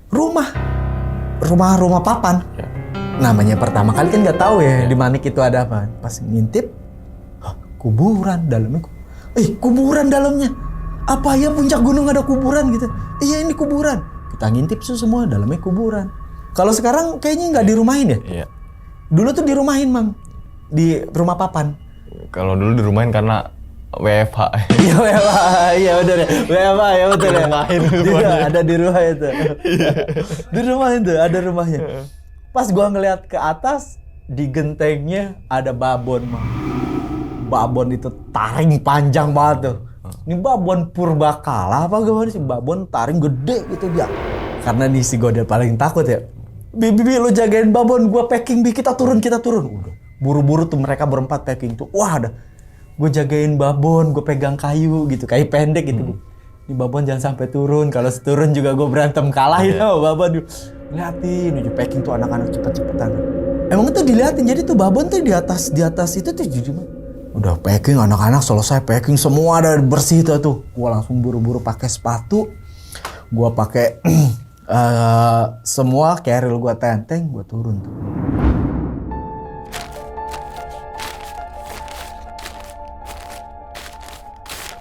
Rumah papan. Ya. Namanya pertama kali kan nggak tahu ya di Manik itu ada apa. Pas ngintip, kuburan dalamnya. Kuburan dalamnya. Apa ya Puncak gunung ada kuburan gitu? Iya ini kuburan. Kita ngintip tuh semua dalamnya kuburan. Kalau sekarang kayaknya nggak dirumahin ya? Iya. Dulu tuh dirumahin Mang, di rumah papan. Kalau dulu dirumahin karena WFH. Iya betul ya. WFH ya betul ya. Ada di rumah itu. Di rumah itu ada rumahnya. Pas gua ngeliat ke atas, di gentengnya ada babon, Mang. Babon itu taring panjang banget tuh. Ini babon purbakala apa gimana sih? Babon taring gede gitu dia. Karena nih si Godel paling takut ya. Bibi lu jagain babon, gua packing, Bi, kita turun. Udah. Buru-buru tuh mereka berempat packing tuh. Wah ada. Gue jagain babon, gue pegang kayu gitu, kayu pendek gitu. Ini babon jangan sampai turun, kalau turun juga gue berantem kalah sama babon. Liatin, udah packing tuh anak-anak cepet-cepetan. Emang itu diliatin, jadi tuh babon tuh di atas itu tuh jujur. Udah packing, anak-anak selesai packing semua ada bersih tuh. Gue langsung buru-buru pakai sepatu, gue pakai Semua keril gue tenteng, gue turun tuh.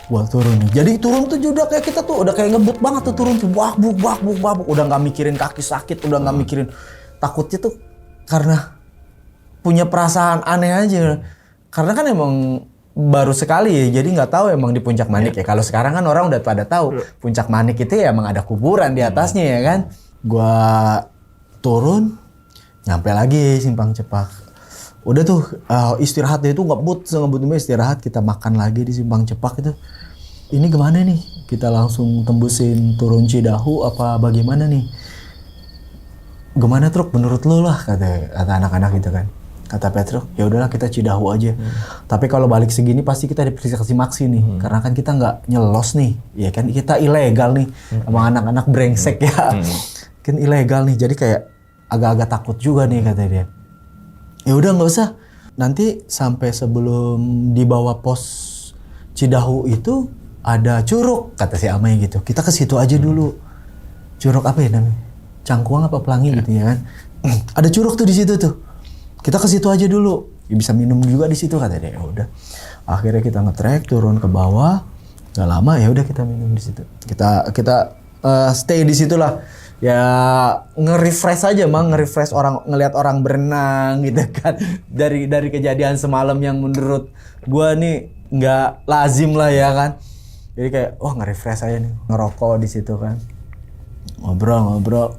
Gue turun nih. Jadi turun tuh udah kayak kita tuh udah kayak ngebut banget tuh turun tuh. Bak buk. Udah nggak mikirin kaki sakit, udah nggak mikirin takutnya tuh karena punya perasaan aneh aja. Karena kan emang baru sekali ya, jadi nggak tahu emang di Puncak Manik ya. Kalau sekarang kan orang udah pada tahu Puncak Manik itu ya emang ada kuburan di atasnya ya kan. Gua turun, nyampe lagi Simpang Cepak. Udah tuh istirahat deh itu ngebut istirahat, kita makan lagi di Simpang Cepak itu. Ini gimana nih? Kita langsung tembusin turun Cidahu apa bagaimana nih? Gimana Truk menurut lu lah kata anak-anak gitu kan. Kata Petruk, ya udahlah kita Cidahu aja. Tapi kalau balik segini pasti kita diperiksa maksi nih, karena kan kita nggak nyelos nih, ya kan kita ilegal nih, sama anak-anak brengsek ya, kan ilegal nih. Jadi kayak agak-agak takut juga nih kata dia. Ya udah nggak usah, nanti sampai sebelum dibawa pos Cidahu itu ada curug kata si Amai gitu. Kita ke situ aja dulu. Curug apa ya namanya? Cangkuang apa Pelangi gitu ya kan? Ada curug tuh di situ tuh. Kita ke situ aja dulu, ya, bisa minum juga di situ kata dia. Ya udah, akhirnya kita nge-trek turun ke bawah, nggak lama ya udah kita minum di situ. Kita stay di situ lah, ya nge-refresh aja nge-refresh orang, ngelihat orang berenang gitu kan. Dari kejadian semalam yang menurut gua nih nggak lazim lah ya kan. Jadi kayak wah nge-refresh aja nih, ngerokok di situ kan, ngobrol.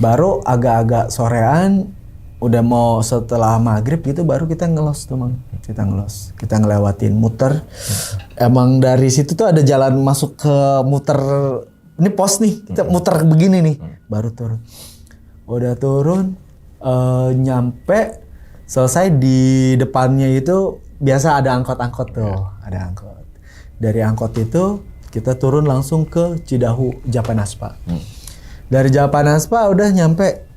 Baru agak-agak sorean. Udah mau setelah maghrib gitu baru kita ngelos tuh Mang. Kita ngelewatin muter. Emang dari situ tuh ada jalan masuk ke muter. Ini pos nih, kita muter begini nih. Baru turun. Udah turun, nyampe selesai di depannya itu biasa ada angkot-angkot tuh. Ada angkot. Dari angkot itu kita turun langsung ke Cidahu Japanaspa. Dari Japanaspa udah nyampe.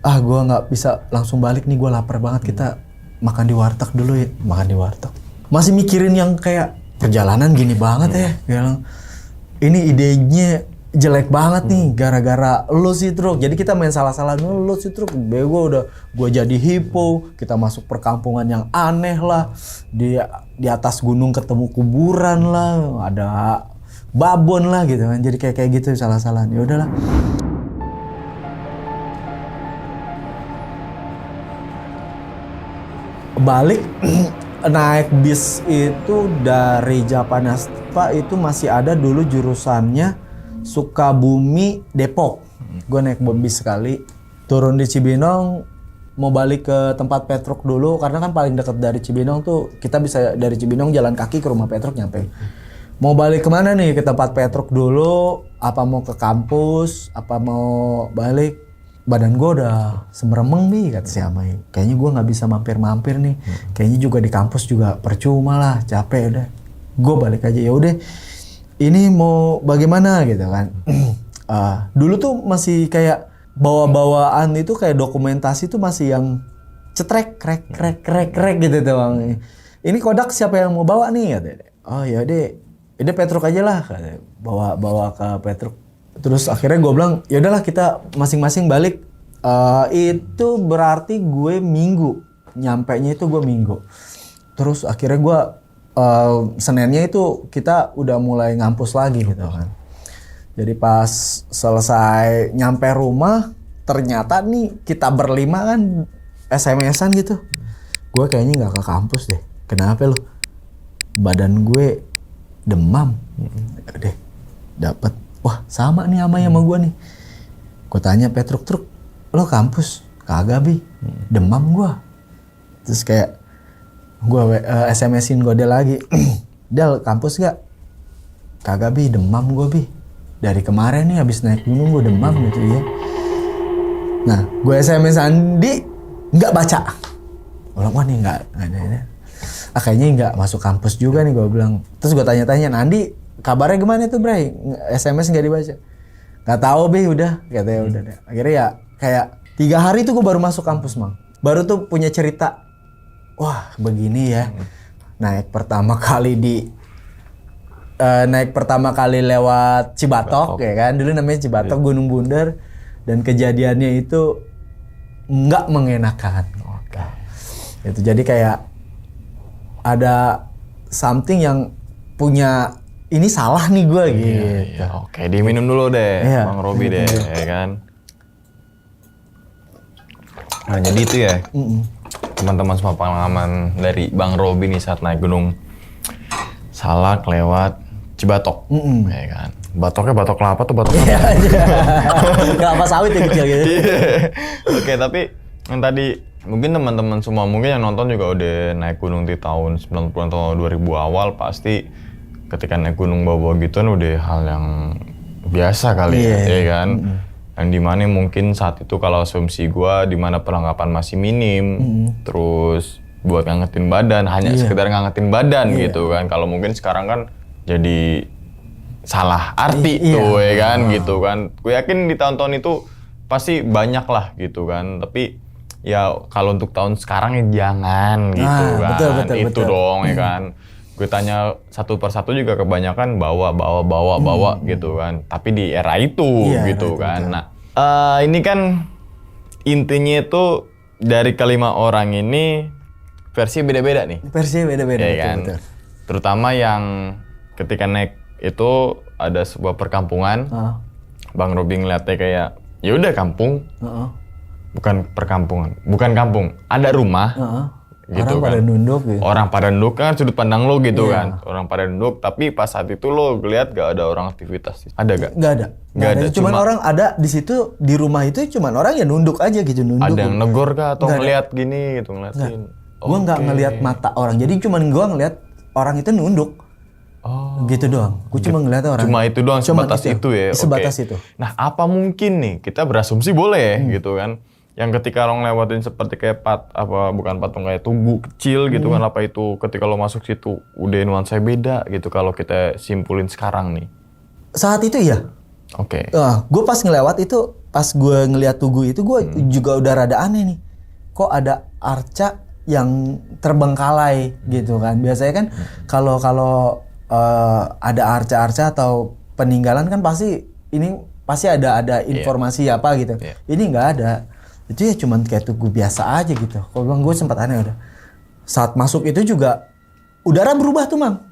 Gue nggak bisa langsung balik nih, gue lapar banget, kita makan di warteg dulu ya. Makan di warteg. Masih mikirin yang kayak perjalanan gini banget ya. Ini idenya jelek banget nih, gara-gara lu sih Truk. Jadi kita main salah-salah, lu sih Truk. Bego udah, gue jadi hipo. Kita masuk perkampungan yang aneh lah. Di atas gunung ketemu kuburan lah, ada babon lah gitu kan. Jadi kayak gitu salah-salah. Ya udahlah. Balik naik bis itu dari Japanaspa itu masih ada dulu jurusannya Sukabumi Depok. Gue naik bis sekali, turun di Cibinong, mau balik ke tempat Petruk dulu karena kan paling dekat dari Cibinong tuh kita bisa dari Cibinong jalan kaki ke rumah Petruk nyampe. Mau balik kemana nih? Ke tempat Petruk dulu? Apa mau ke kampus? Apa mau balik? Badan gue udah semeremeng nih kata si Amai. Kayaknya gue nggak bisa mampir nih. Kayaknya juga di kampus juga percuma lah, capek udah. Gue balik aja ya udah. Ini mau bagaimana gitu kan? Dulu tuh masih kayak bawa-bawaan itu kayak dokumentasi tuh masih yang cetrek krek gitu tuh Bang. Ini kodak siapa yang mau bawa nih? Kata. Oh ya deh, ini Petruk aja lah. Kata. Bawa ke Petruk. Terus akhirnya gue bilang, ya udahlah kita masing-masing balik. Itu berarti gue Minggu, nyampenya itu gue Minggu. Terus akhirnya gue Seninnya itu kita udah mulai ngampus lagi gitu kan. Jadi pas selesai nyampe rumah, ternyata nih kita berlima kan SMS-an gitu. Gue kayaknya nggak ke kampus deh. Kenapa lo? Badan gue demam. Deh, dapat. Wah sama nih sama gue nih. Gue tanya Petruk, lo kampus? Kagak Bi, demam gue. Terus kayak gue SMS-in Del lagi. Del kampus gak? Kagak Bi, demam gue Bi. Dari kemarin nih habis naik gunung gue demam gitu ya. Nah gue SMS Andi gak baca. Wah nih gak ada. Kayaknya gak masuk kampus juga nih gue bilang. Terus gue tanya-tanya, Andi kabarnya gimana tuh Bray? SMS gak dibaca? Gak tahu Bi, udah katanya udah deh. Akhirnya ya kayak 3 hari tuh gue baru masuk kampus Mang. Baru tuh punya cerita. Wah begini ya. Naik pertama kali di naik pertama kali lewat Cibatok ya kan, dulu namanya Cibatok Gunung Bunder, dan kejadiannya itu nggak mengenakan. Itu jadi kayak ada something yang punya ini salah nih gue gitu. Iya. Oke, diminum dulu deh, Bang Robi deh, ya kan. Nah jadi itu ya, teman-teman semua pengalaman dari Bang Robi nih saat naik Gunung Salak lewat Cibatok, ya kan. Batoknya batok kelapa tuh batok apa? Kelapa sawit ya kecil gitu. Oke, tapi yang tadi mungkin teman-teman semua mungkin yang nonton juga udah naik gunung di tahun 90-an atau 2000 awal, pasti ketika naik gunung bawa gitu kan udah hal yang biasa kali ya kan. Yang dimana mungkin saat itu kalau asumsi gua dimana perlengkapan masih minim, terus buat ngangetin badan hanya sekedar ngangetin badan gitu kan. Kalau mungkin sekarang kan jadi salah arti tuh ya kan gitu kan. Gue yakin di tahun-tahun itu pasti banyak lah gitu kan. Tapi ya kalau untuk tahun sekarang ya jangan gitu kan. Betul. Dong ya kan. Gue tanya satu persatu juga kebanyakan bawa gitu kan. Tapi di era itu gitu kan. Nah ini kan intinya itu dari kelima orang ini versi beda-beda nih. Versi beda-beda ya kan? Betul. Terutama yang ketika naik itu ada sebuah perkampungan. Bang Robi ngeliatnya kayak ya udah kampung. Bukan perkampungan, bukan kampung. Ada rumah. Gitu orang kan. pada nunduk gitu. Orang pada nunduk kan sudut pandang lo gitu kan. Orang pada nunduk, tapi pas saat itu lo ngeliat gak ada orang aktivitas. Ada gak? Gak ada. Cuman orang ada di situ, di rumah itu cuman orang yang nunduk aja gitu, nunduk. Ada yang negor kah atau ngeliat gini gitu, ngeliatin? Gue nggak ngeliat mata orang, jadi cuman gue ngeliat orang itu nunduk. Gitu doang. Gue cuma ngeliat orang. Cuma itu doang, sebatas itu ya. Sebatas itu. Nah, apa mungkin nih kita berasumsi boleh gitu kan? Yang ketika lo ngelewatin seperti kayak bukan patung kayak tugu kecil gitu kan, apa itu ketika lo masuk situ udah nuansa beda gitu kalau kita simpulin sekarang nih. Saat itu ya. Oke. Gue pas ngelewat itu, pas gue ngeliat tugu itu gue juga udah rada aneh nih. Kok ada arca yang terbengkalai gitu kan? Biasanya kan kalau ada arca-arca atau peninggalan kan pasti ada informasi apa gitu. Ini nggak ada. Itu ya cuman kayak tugu biasa aja gitu. Kalau bilang gue sempat aneh udah. Saat masuk itu juga udara berubah tuh, Mang.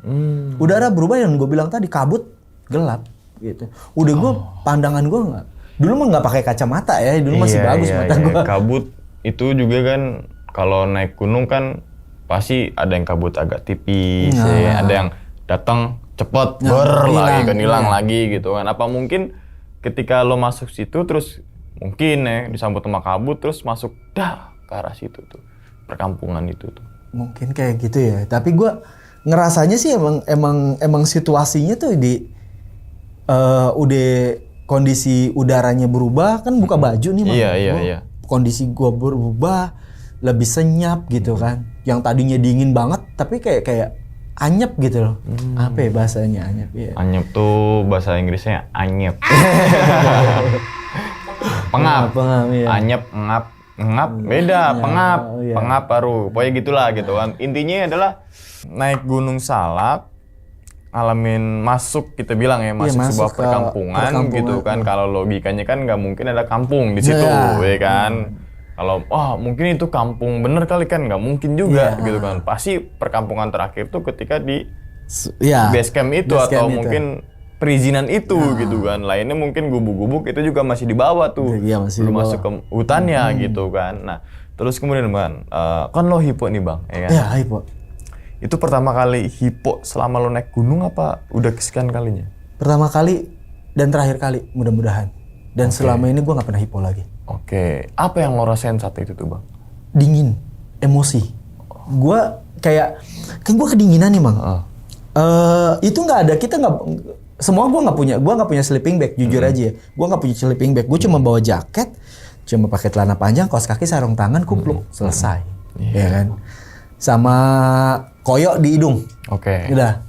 Udara berubah yang gue bilang tadi, kabut, gelap gitu. Udah gue pandangan gue nggak. Dulu mah nggak pakai kacamata ya. Dulu masih bagus mata gue. Kabut itu juga kan kalau naik gunung kan pasti ada yang kabut agak tipis, ada yang datang cepet hilang lagi gitu kan. Apa mungkin ketika lo masuk situ terus mungkin disambut sama kabut terus masuk ke arah situ tuh perkampungan itu tuh. Mungkin kayak gitu ya. Tapi gue ngerasanya sih emang situasinya tuh udah kondisi udaranya berubah kan, buka baju nih Mang. Iya. Kondisi gue berubah, lebih senyap gitu kan. Yang tadinya dingin banget tapi kayak anyep gitu loh. Apa ya bahasanya anyep ya? Anyep tuh bahasa Inggrisnya anyep. Pengap. Iya. Anyep, ngap beda, pengap baru. Pokoknya gitulah gitu kan. Intinya adalah naik Gunung Salak, ngalamin masuk kita bilang ya, masuk sebuah perkampungan gitu kan. Kalau logikanya kan nggak mungkin ada kampung di situ, ya kan. Kalau mungkin itu kampung bener kali kan, nggak mungkin juga gitu kan. Pasti perkampungan terakhir tuh ketika di base camp itu atau mungkin perizinan itu gitu kan. Lainnya mungkin gubuk-gubuk itu juga masih di bawah tuh, belum masuk ke hutannya gitu kan. Nah terus kemudian Bang, kan lo hipo nih Bang, ya kan? Iya hipo. Itu pertama kali hipo selama lo naik gunung apa udah kesekian kalinya? Pertama kali dan terakhir kali mudah-mudahan. Dan selama ini gue nggak pernah hipo lagi. Oke, apa yang lo rasain saat itu tuh Bang? Dingin, emosi. Gue kayak gue kedinginan nih Bang. Itu nggak ada, kita nggak, semua gue nggak punya sleeping bag, jujur aja ya. Gue nggak punya sleeping bag, gue cuma bawa jaket, cuma pakai celana panjang, kaos kaki, sarung tangan, kupluk, selesai, ya kan. Sama koyok di hidung. Udah.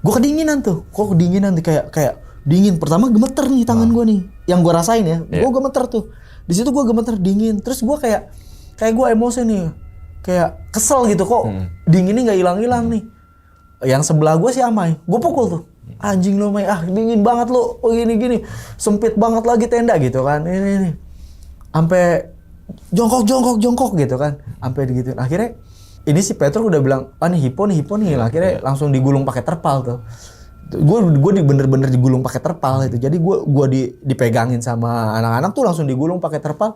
Gue kedinginan tuh, kayak dingin. Pertama gemeter nih tangan gue nih, yang gue rasain ya. Gue gemeter tuh. Di situ gue gemeter, dingin. Terus gue kayak gue emosi nih, kayak kesel gitu kok. Dinginnya nggak hilang-hilang nih. Yang sebelah gue si Amai, gue pukul tuh. Anjing lu Mai, dingin banget lu, gini, sempit banget lagi tenda gitu kan, ini. Sampai jongkok gitu kan, sampai digituin. Akhirnya ini si Petruk udah bilang, nih hipo nih. Akhirnya langsung digulung pakai terpal tuh. Gue bener-bener digulung pakai terpal itu. Jadi gue dipegangin sama anak-anak tuh langsung digulung pakai terpal.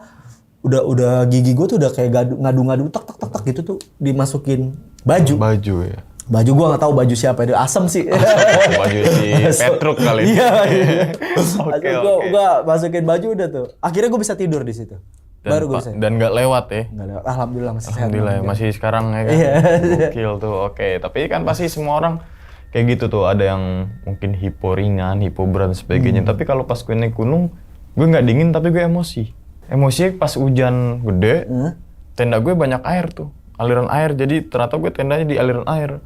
Udah gigi gue tuh udah kayak ngadu-ngadu tak gitu tuh dimasukin baju. Baju ya. Baju gua nggak tahu baju siapa itu, asem sih. Baju si Petruk kali. Iya. Oke. Gua masukin baju udah tuh. Akhirnya gua bisa tidur di situ. Baru gua bisa. Dan nggak lewat ya. Nggak lewat. Alhamdulillah masih sehat. Alhamdulillah ya, masih sekarang ya kan. Iya. Gokil tuh. Oke, tapi kan pasti semua orang kayak gitu tuh. Ada yang mungkin hipo ringan, hipo berat dan sebagainya. Tapi kalau pas gue naik gunung, gue nggak dingin tapi gue emosi. Emosinya pas hujan gede, tenda gue banyak air tuh. Aliran air. Jadi ternyata gue tendanya di aliran air.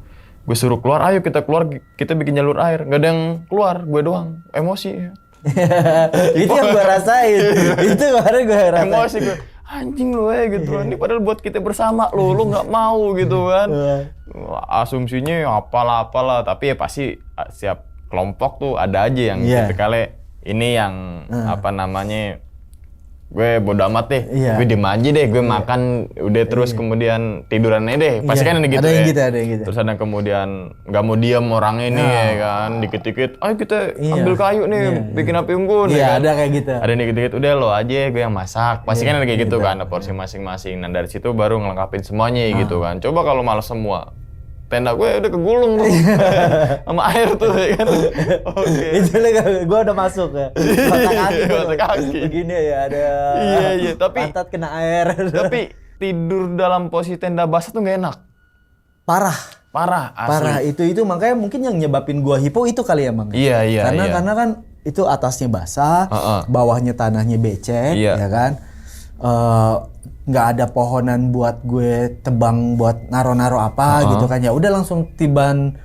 Gue suruh keluar, ayo kita keluar, kita bikin jalur air. Gak ada yang keluar, gue doang. Emosi. Itu yang gue rasain. Itu kemarin gue rasain. Emosi gue. Anjing lu gitu. Ini padahal buat kita bersama lu gak mau gitu kan. Asumsinya apalah. Tapi ya pasti setiap kelompok tuh ada aja yang kali ini yang apa namanya, gue bodo amat deh, gue diem aja deh, gue makan udah terus kemudian tiduran aja deh, pasti kan ada gitu ya. Ada yang gitu. Terus ada kemudian nggak mau diem orangnya nih ya kan, dikit-dikit, ayo kita ambil kayu nih, bikin api unggun. Iya, kan? ada kayak gitu. Ada yang dikit-dikit, udah lo aja, gue yang masak. Pasti kan ada kayak gitu kan, ada porsi masing-masing. Nah dari situ baru ngelengkapin semuanya gitu kan. Coba kalau malas semua, tenda gue udah kegulung tuh sama air tuh ya kan. Itu gue udah masuk ya. Mata kaki. Begini ya ada. Iya, tapi pantat kena air. Tapi tidur dalam posisi tenda basah tuh gak enak. Parah asli. Parah itu makanya mungkin yang nyebabin gua hipo itu kali ya Mang. Iya. Karena kan itu atasnya basah, bawahnya tanahnya becek, ya kan. Nggak ada pohonan buat gue tebang buat naro-naro apa gitu kan, ya udah langsung tiban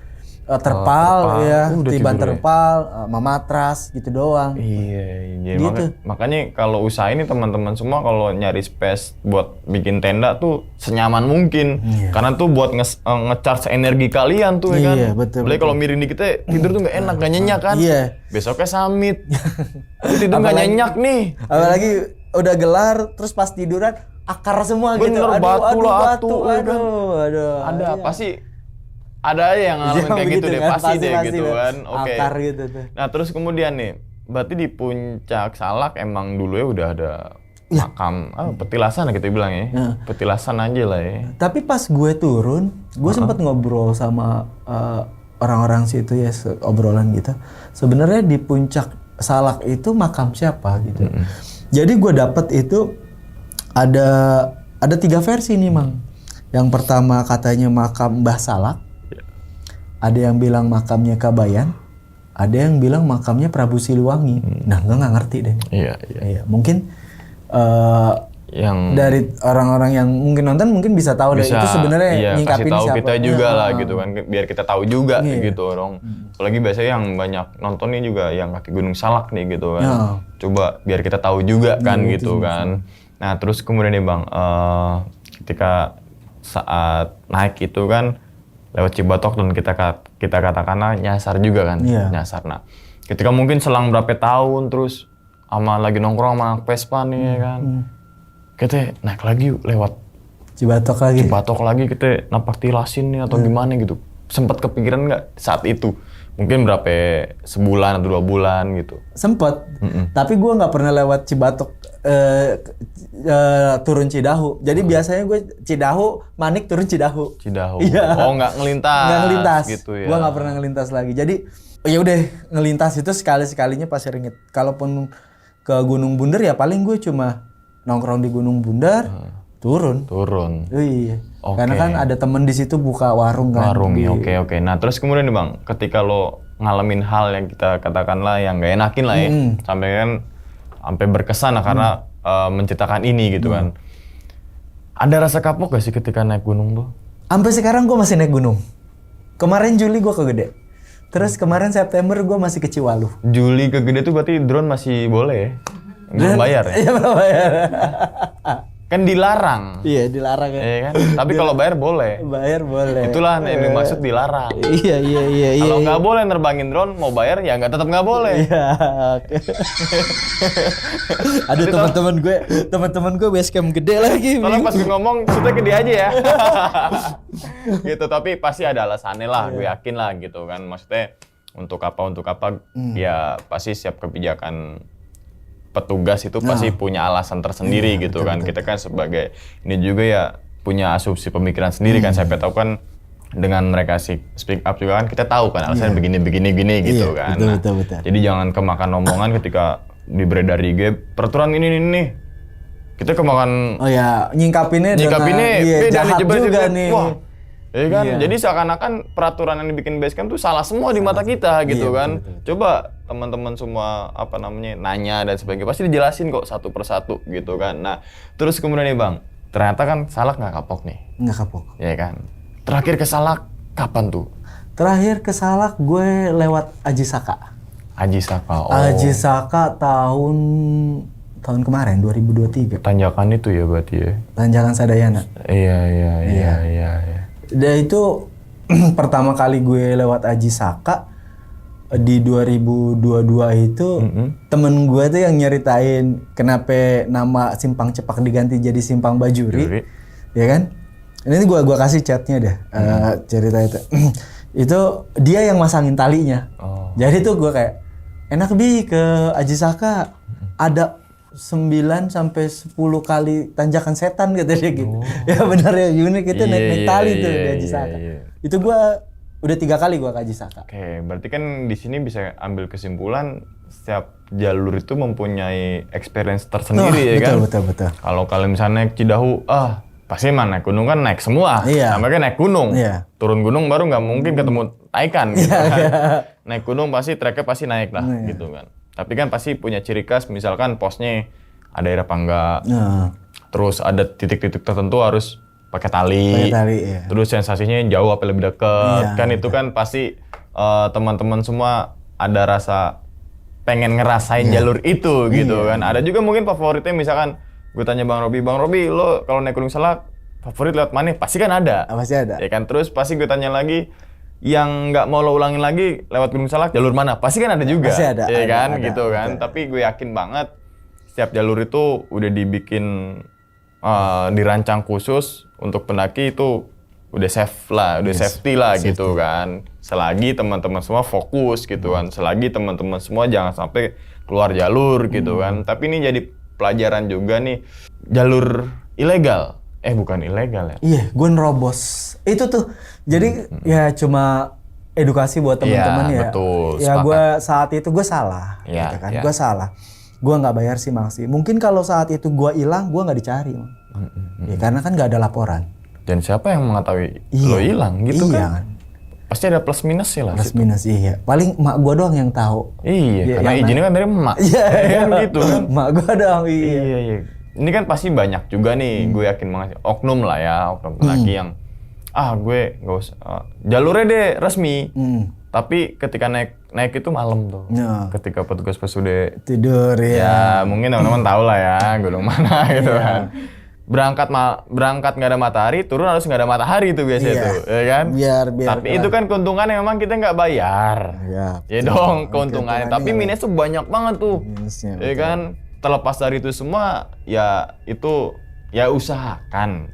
terpal ya, tiban terpal sama matras gitu doang. Iya. Gitu. Makanya kalau usaha ini teman-teman semua kalau nyari space buat bikin tenda tuh senyaman mungkin. Karena tuh buat nge-charge energi kalian tuh ya kan. Iya, betul. Apalagi kalau miring dikit tidur tuh nggak enak, nggak nyenyak kan. Iya. Besoknya summit. Tidur nggak nyenyak nih. Apalagi udah gelar terus pas tiduran akar semua. Bener, gitu. Batu. Aduh. Ada pasti ada aja yang ngalamin kayak gitu deh, pasti deh gitu kan. Oke. Akar gitu tuh. Nah terus kemudian nih, berarti di Puncak Salak emang dulu ya udah ada makam, petilasan kita bilang ya. Petilasan aja lah ya. Tapi pas gue turun, gue sempat ngobrol sama orang-orang situ ya, obrolan gitu. Sebenarnya di Puncak Salak itu makam siapa gitu. Jadi gue dapet itu ada 3 versi nih Mang. Yang pertama katanya makam Mbah Salak. Ada yang bilang makamnya Kabayan. Ada yang bilang makamnya Prabu Siliwangi. Nah, gue nggak ngerti deh. Iya. Mungkin yang dari orang-orang yang mungkin nonton mungkin bisa tahu deh itu sebenarnya nyingkapin kasih tahu siapa. kita juga lah gitu kan, biar kita tahu juga gitu dong. Apalagi biasanya yang banyak nontonnya juga yang kaki Gunung Salak nih gitu kan. Coba biar kita tahu juga kan gitu kan. Nah terus kemudian nih Bang, ketika saat naik itu kan lewat Cibatok dan kita katakanlah nyasar juga kan, nyasar. Nah ketika mungkin selang berapa tahun terus sama lagi nongkrong sama Vespa nih ya kan, kita naik lagi yuk lewat Cibatok lagi kita napak tilasin nih atau gimana gitu. Sempat kepikiran nggak saat itu? Mungkin berapa sebulan atau 2 bulan gitu? Sempet, tapi gue nggak pernah lewat Cibatok turun Cidahu. Jadi biasanya gue Cidahu, Manik turun Cidahu. Iya. Oh nggak ngelintas? Nggak ngelintas. Gitu ya. Gue nggak pernah ngelintas lagi. Jadi ya udah ngelintas itu sekalinya pas ringit. Kalaupun ke Gunung Bunder ya paling gue cuma nongkrong di Gunung Bunder, turun. Iya. Okay. Karena kan ada temen di situ buka warung kan. Oke. Nah terus kemudian nih Bang, ketika lo ngalamin hal yang kita katakanlah yang nggak enakin lah ya, sampai berkesan lah karena menceritakan ini gitu kan. Ada rasa kapok gak sih ketika naik gunung tuh? Sampai sekarang gue masih naik gunung. Kemarin Juli gue ke Gede. Terus kemarin September gue masih ke Ciwalu. Juli ke Gede tuh berarti drone masih boleh ya? Belum bayar ya? Iya belum bayar. Kan dilarang. Iya, dilarang ya. Iya kan? Tapi kalau bayar boleh. Bayar boleh. Itulah yang dimaksud dilarang. Iya. Kalau nggak boleh nerbangin drone, mau bayar ya tetap nggak boleh. Iya, oke. Ada teman-teman gue basecamp gede lagi. Soalnya pas gue ngomong, shootnya ke dia aja ya. Gitu, tapi pasti ada alasannya lah, gue yakin lah gitu kan. Maksudnya untuk apa, ya pasti setiap kebijakan petugas itu pasti punya alasan tersendiri gitu kan. Kita kan sebagai ini juga ya punya asumsi pemikiran sendiri kan. Siapa tahu kan dengan mereka speak up juga kan kita tahu kan alasannya begini gitu kan. Betul. Jadi jangan kemakan omongan ketika beredar di IG peraturan ini nih. Kita kemakan nyingkapinnya beda jahat nih, juga nih. Wah, ya kan? Jadi seakan-akan peraturan yang dibikin Basecamp tuh salah semua di mata kita gitu kan. Betul. Coba teman-teman semua nanya dan sebagainya pasti dijelasin kok satu persatu gitu kan. Nah, terus kemudian nih Bang, ternyata kan Salak nggak kapok nih. Nggak kapok. Ya kan. Terakhir ke Salak kapan tuh? Terakhir ke Salak gue lewat Aji Saka. Aji Saka. Aji Saka tahun kemarin 2023. Tanjakan itu ya berarti ya. Tanjakan Sadayana. Iya. Dan itu pertama kali gue lewat Aji Saka di 2022 itu temen gue tuh yang nyeritain kenapa nama Simpang Cepak diganti jadi Simpang Bajuri. Ya kan? Ini gue kasih chatnya deh cerita itu. Itu dia yang masangin talinya. Jadi tuh gue kayak enak ke Aji Saka ada 9 sampai 10 kali tanjakan setan kata dia gitu. Ya benar ya unik itu naik tali tuh di Aji Saka. Itu gua udah 3 kali gua ke Aji Saka. Oke, berarti kan di sini bisa ambil kesimpulan setiap jalur itu mempunyai experience tersendiri ya kan. Betul. Kalau kalian misalnya naik Cidahu, pasti naik gunung kan naik semua. Namanya kan naik gunung. Turun gunung baru nggak mungkin ketemu taikan gitu kan. Naik gunung pasti treknya pasti naik lah gitu kan. Tapi kan pasti punya ciri khas, misalkan posnya ada air apa enggak, terus ada titik-titik tertentu harus pakai tali, terus sensasinya jauh apa lebih dekat, kan itu kan pasti teman-teman semua ada rasa pengen ngerasain jalur itu gitu kan. Ada juga mungkin favoritnya, misalkan gue tanya Bang Robi, lo kalau naik Gunung Salak favorit lewat mana? Pasti kan ada. Pasti ada. Ya kan, terus pasti gue tanya lagi, yang nggak mau lo ulangin lagi lewat Gunung Salak jalur mana? Pasti kan ada juga. Pasti ada. Ya kan, ada, gitu kan. Tapi gue yakin banget setiap jalur itu udah dibikin dirancang khusus untuk pendaki itu udah safe lah, udah safety lah gitu kan. Selagi teman-teman semua fokus gitu kan. Selagi teman-teman semua jangan sampai keluar jalur gitu kan. Tapi ini jadi pelajaran juga nih, jalur ilegal. Bukan ilegal ya? Iya, gue nerobos. Itu tuh, jadi ya cuma edukasi buat teman-teman ya. Betul, ya gue saat itu gue salah, gitu kan. Gue salah. Gue nggak bayar simaksi. Mungkin kalau saat itu gue hilang, gue nggak dicari. Ya, karena kan nggak ada laporan. Dan siapa yang mengetahui lo hilang gitu kan? Pasti ada plus minus sih lah. Plus minus iya. Paling emak gue doang yang tahu. Iya, karena izinnya kan dari emak. Iya, kan gitu kan. Emak gue doang. Iya. Ini kan pasti banyak juga nih, gue yakin banget oknum lah ya, oknum pendaki yang gue nggak usah jalurnya deh resmi, tapi ketika naik itu malam tuh, ketika petugas pas udah tidur ya mungkin teman-teman tahu lah ya gunung mana gitu kan. Berangkat nggak ada matahari, turun harus nggak ada matahari itu biasanya tuh, ya kan? Biar tapi itu kan keuntungannya memang kita nggak bayar, ya dong keuntungannya. Tapi minus tuh banyak banget tuh, ya kan? Terlepas dari itu semua, ya itu ya usahakan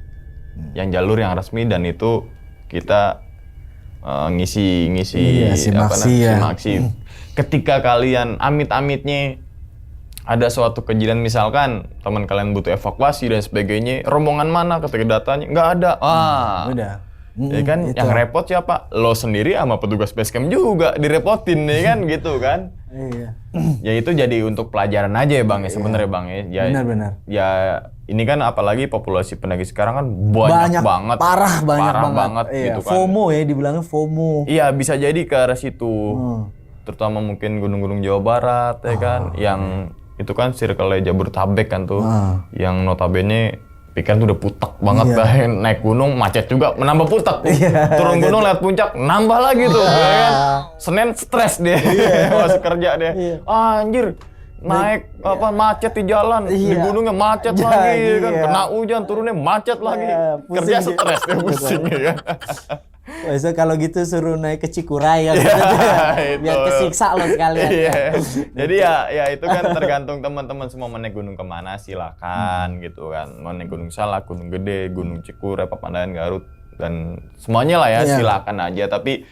yang jalur yang resmi dan itu kita ngisi simaksi. Ketika kalian amit-amitnya ada suatu kejadian, misalkan teman kalian butuh evakuasi dan sebagainya, rombongan mana ketika datanya nggak ada, udah. Ya kan, yang repot siapa? Lo sendiri sama petugas Basecamp juga direpotin, ya kan, gitu kan? Iya. Ya itu jadi untuk pelajaran aja ya Bang ya sebenarnya Bang ya. Benar. Ya ini kan apalagi populasi pendaki sekarang kan banyak banget. Parah banget. Gitu kan. FOMO ya, dibilangnya FOMO. Iya, bisa jadi ke arah situ. Terutama mungkin gunung-gunung Jawa Barat ya kan, yang itu kan circle Jabodetabek kan tuh, yang notabene pikiran tuh udah putek banget naik gunung macet juga menambah putek. Turun gunung lihat puncak nambah lagi tuh, ya kan. Senin stres deh, masuk kerja deh. Anjir, naik apa macet di jalan, di Iya. gunungnya macet Jadi, lagi kan, iya. kena hujan turunnya macet lagi, pusing kerja gitu. stres ya pusing ya. Wah, so kalau gitu suruh naik ke Cikuray ya, itu. biar kesiksa lo sekalian. Iya. Jadi ya itu kan tergantung teman-teman semua mau naik gunung kemana silakan gitu kan. Mau naik Gunung Salak, Gunung Gede, Gunung Cikuray, Papandayan, Garut dan semuanya lah ya Iya. silakan aja. Tapi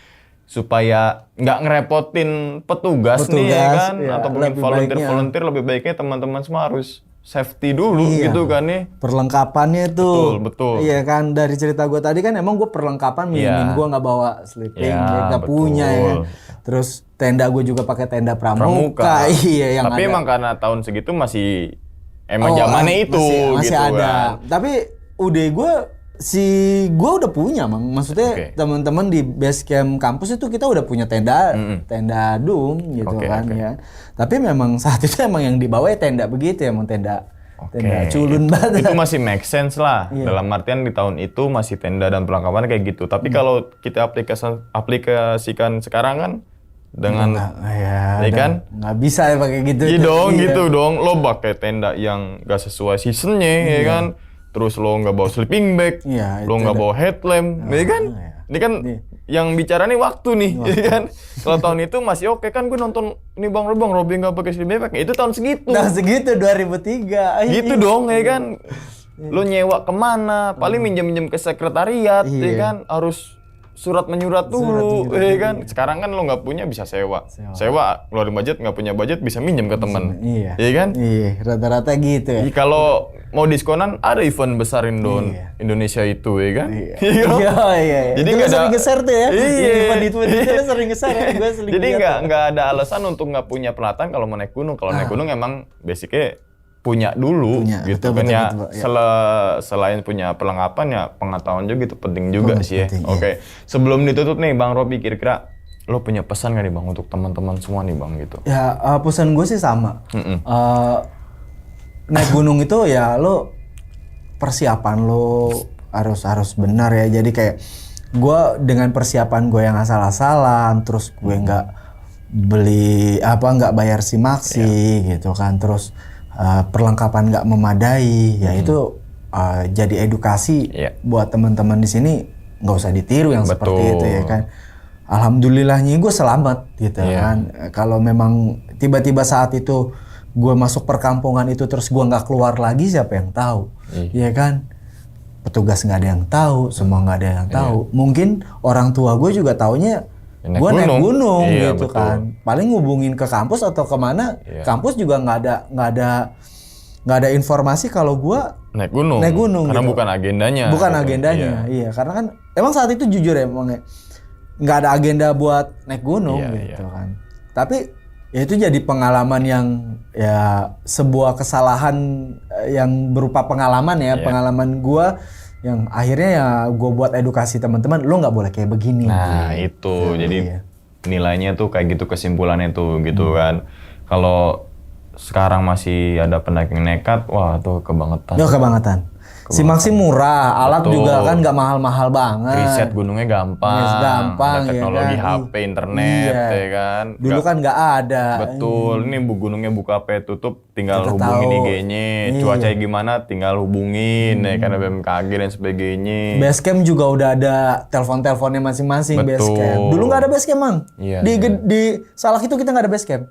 supaya nggak ngerepotin petugas nih Petugas, kan ya, atau mungkin lebih volunteer lebih baiknya teman-teman semua harus safety dulu Iya. gitu kan nih. Perlengkapannya tuh. Betul. Iya kan, dari cerita gue tadi kan emang gue perlengkapan minim, Iya. gue nggak bawa sleeping, Iya, nggak punya ya. betul. Terus tenda gue juga pakai tenda pramuka. Pramuka. Iya, yang Tapi ada. emang karena tahun segitu masih emang zamannya itu masih gitu ada. kan. Tapi udah gue udah punya, Mang. Maksudnya Oke. teman-teman di base camp kampus itu kita udah punya tenda, tenda dum gitu Oke, kan oke. ya. Tapi memang saat itu emang yang dibawa ya tenda begitu, emang tenda culun banget. Itu masih make sense lah. Iya. Dalam artian di tahun itu masih tenda dan perlengkapan kayak gitu. Tapi kalau kita aplikasikan sekarang kan dengan Ya ya kan? nggak bisa ya pakai gitu. Iya tuh. dong Iya. gitu dong. Lo pakai tenda yang gak sesuai seasonnya ya kan. Terus lo nggak bawa sleeping bag, Iya, lo itu nggak ada. bawa headlamp, ya kan? iya. Ini kan yang bicara nih waktu nih, ya kan? Kalau tahun itu masih oke kan gue nonton ini Bang Robi nggak pakai sleeping bag, itu tahun segitu. Nah segitu 2003. Gitu dong ya kan. Lo nyewa kemana? Paling minjem-minjem ke sekretariat, Iya. ya kan? Harus surat menyurat dulu, ya kan? Sekarang kan lo nggak punya bisa sewa. Sewa keluarin budget, nggak punya budget bisa minjem ke temen, Iya. ya kan? Iya, rata-rata gitu ya. Kalau mau diskonan ada event besar Iya. Indonesia itu, ya kan? Iya. Iya. Iya. Jadi Itu nggak lu sering ada- nge-share tuh ya. Iya. Event itu lu sering nge-share ya. Gue sering Jadi lihat. nggak ada alasan untuk nggak punya peralatan kalau mau naik gunung. Kalau naik gunung emang basicnya punya dulu Punya, gitu betul, kan ya. betul, ya. Selain punya perlengkapan ya pengetahuan juga itu penting juga sih ya. penting, Oke. Sebelum ditutup nih Bang Robi, kira-kira lo punya pesan nggak nih Bang untuk teman-teman semua nih Bang gitu? Ya, pesan gue sih sama. Naik gunung itu ya lo persiapan lo harus benar ya. Jadi kayak gue dengan persiapan gue yang asal-asalan, terus gue nggak nggak bayar simaksi gitu kan, terus perlengkapan nggak memadai, ya itu jadi edukasi Iya. buat teman-teman di sini, nggak usah ditiru yang seperti Betul. itu ya kan. Alhamdulillahnya gue selamat gitu Iya. kan. Kalau memang tiba-tiba saat itu gue masuk perkampungan itu terus gue nggak keluar lagi, siapa yang tahu? Iya kan? Petugas nggak ada yang tahu, semua nggak ada yang tahu. Mungkin orang tua gue juga taunya Ya, naik gue naik gunung. gunung Iya, gitu betul. kan. Paling ngubungin ke kampus atau kemana? Iya. Kampus juga nggak ada informasi kalau gue Naik gunung. Naik gunung Karena gitu. bukan agendanya. bukan gitu. agendanya. Iya, karena kan emang saat itu jujur ya emang nggak ada agenda buat naik gunung Iya, gitu kan. Tapi ya itu jadi pengalaman yang ya sebuah kesalahan yang berupa pengalaman ya, pengalaman gua yang akhirnya ya gua buat edukasi teman-teman, lo nggak boleh kayak begini. Nah itu jadi nilainya tuh kayak gitu, kesimpulannya tuh gitu kan. Kalau sekarang masih ada pendaki nekat, wah tuh kebangetan. Yo kebangetan. Simaksi murah, alat Betul. juga kan nggak mahal-mahal banget. Riset gunungnya gampang, Yes, gampang, ada ya teknologi kan? HP, internet, Iya. ya kan. Dulu kan nggak ada. Betul, ini gunungnya buka apa tutup, tinggal Kita hubungin tahu. IG-nya. Iya. Cuaca gimana, tinggal hubungin, ya kan ada BMKG dan sebagainya. Basecamp juga udah ada telepon-teleponnya masing-masing. Betul. Basecamp. Dulu nggak ada basecamp, Mang. Iya, Di Salak itu kita nggak ada basecamp.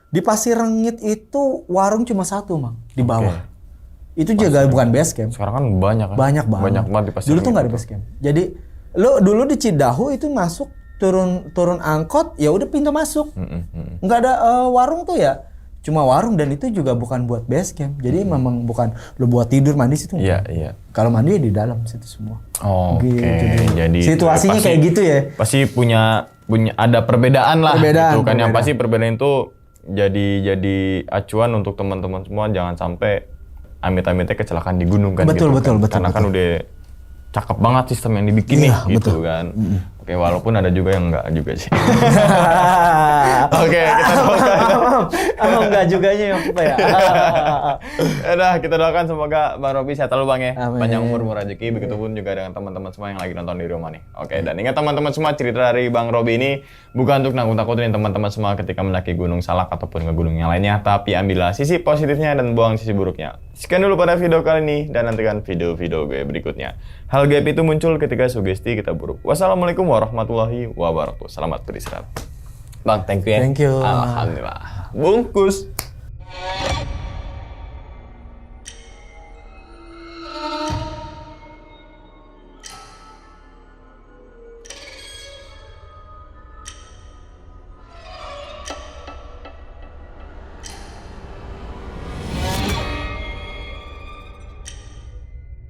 Di Pasir Rengit itu warung cuma satu, Mang, di bawah. Itu juga bukan basecamp. Sekarang kan banyak kan? Banyak banget. Banyak banget di Pasir Dulu tuh Rengit. nggak ada basecamp. Jadi lo dulu di Cidahu itu masuk turun angkot, ya udah pintu masuk. Nggak ada warung tuh ya. Cuma warung, dan itu juga bukan buat basecamp. Jadi memang bukan lo buat tidur mandi situ. Iya, iya. Kalau mandi ya di dalam situ semua. Oke, Gitu. jadi Situasinya pasti- kayak gitu ya. Pasti punya ada perbedaan lah. Perbedaan, gitu kan. Yang perbedaan. pasti perbedaan itu jadi acuan untuk teman-teman semua, jangan sampai amit-amitnya kecelakaan di gunung kan. Betul, gitu betul, kan. betul, Karena kan udah cakep banget sistem yang dibikin Iya, nih gitu betul. kan. Oke, walaupun ada juga yang enggak juga sih. Oke, kita doakan. Enggak juganya yang apa ya? Udah, kita doakan semoga Bang Robi sehat selalu Bang ya. Amin. Panjang umur, murah rezeki, begitupun juga dengan teman-teman semua yang lagi nonton di rumah nih. Oke, dan ingat teman-teman semua, cerita dari Bang Robi ini bukan untuk nakut-nakutin teman-teman semua ketika mendaki Gunung Salak ataupun ke gunung yang lainnya, tapi ambillah sisi positifnya dan buang sisi buruknya. Sekian dulu pada video kali ini, dan nantikan video-video gue berikutnya. Hal gaib itu muncul ketika sugesti kita buruk. Wassalamualaikum warahmatullahi wabarakatuh. Selamat beristirahat. Bang, thank you ya. Thank you. Alhamdulillah. Bungkus.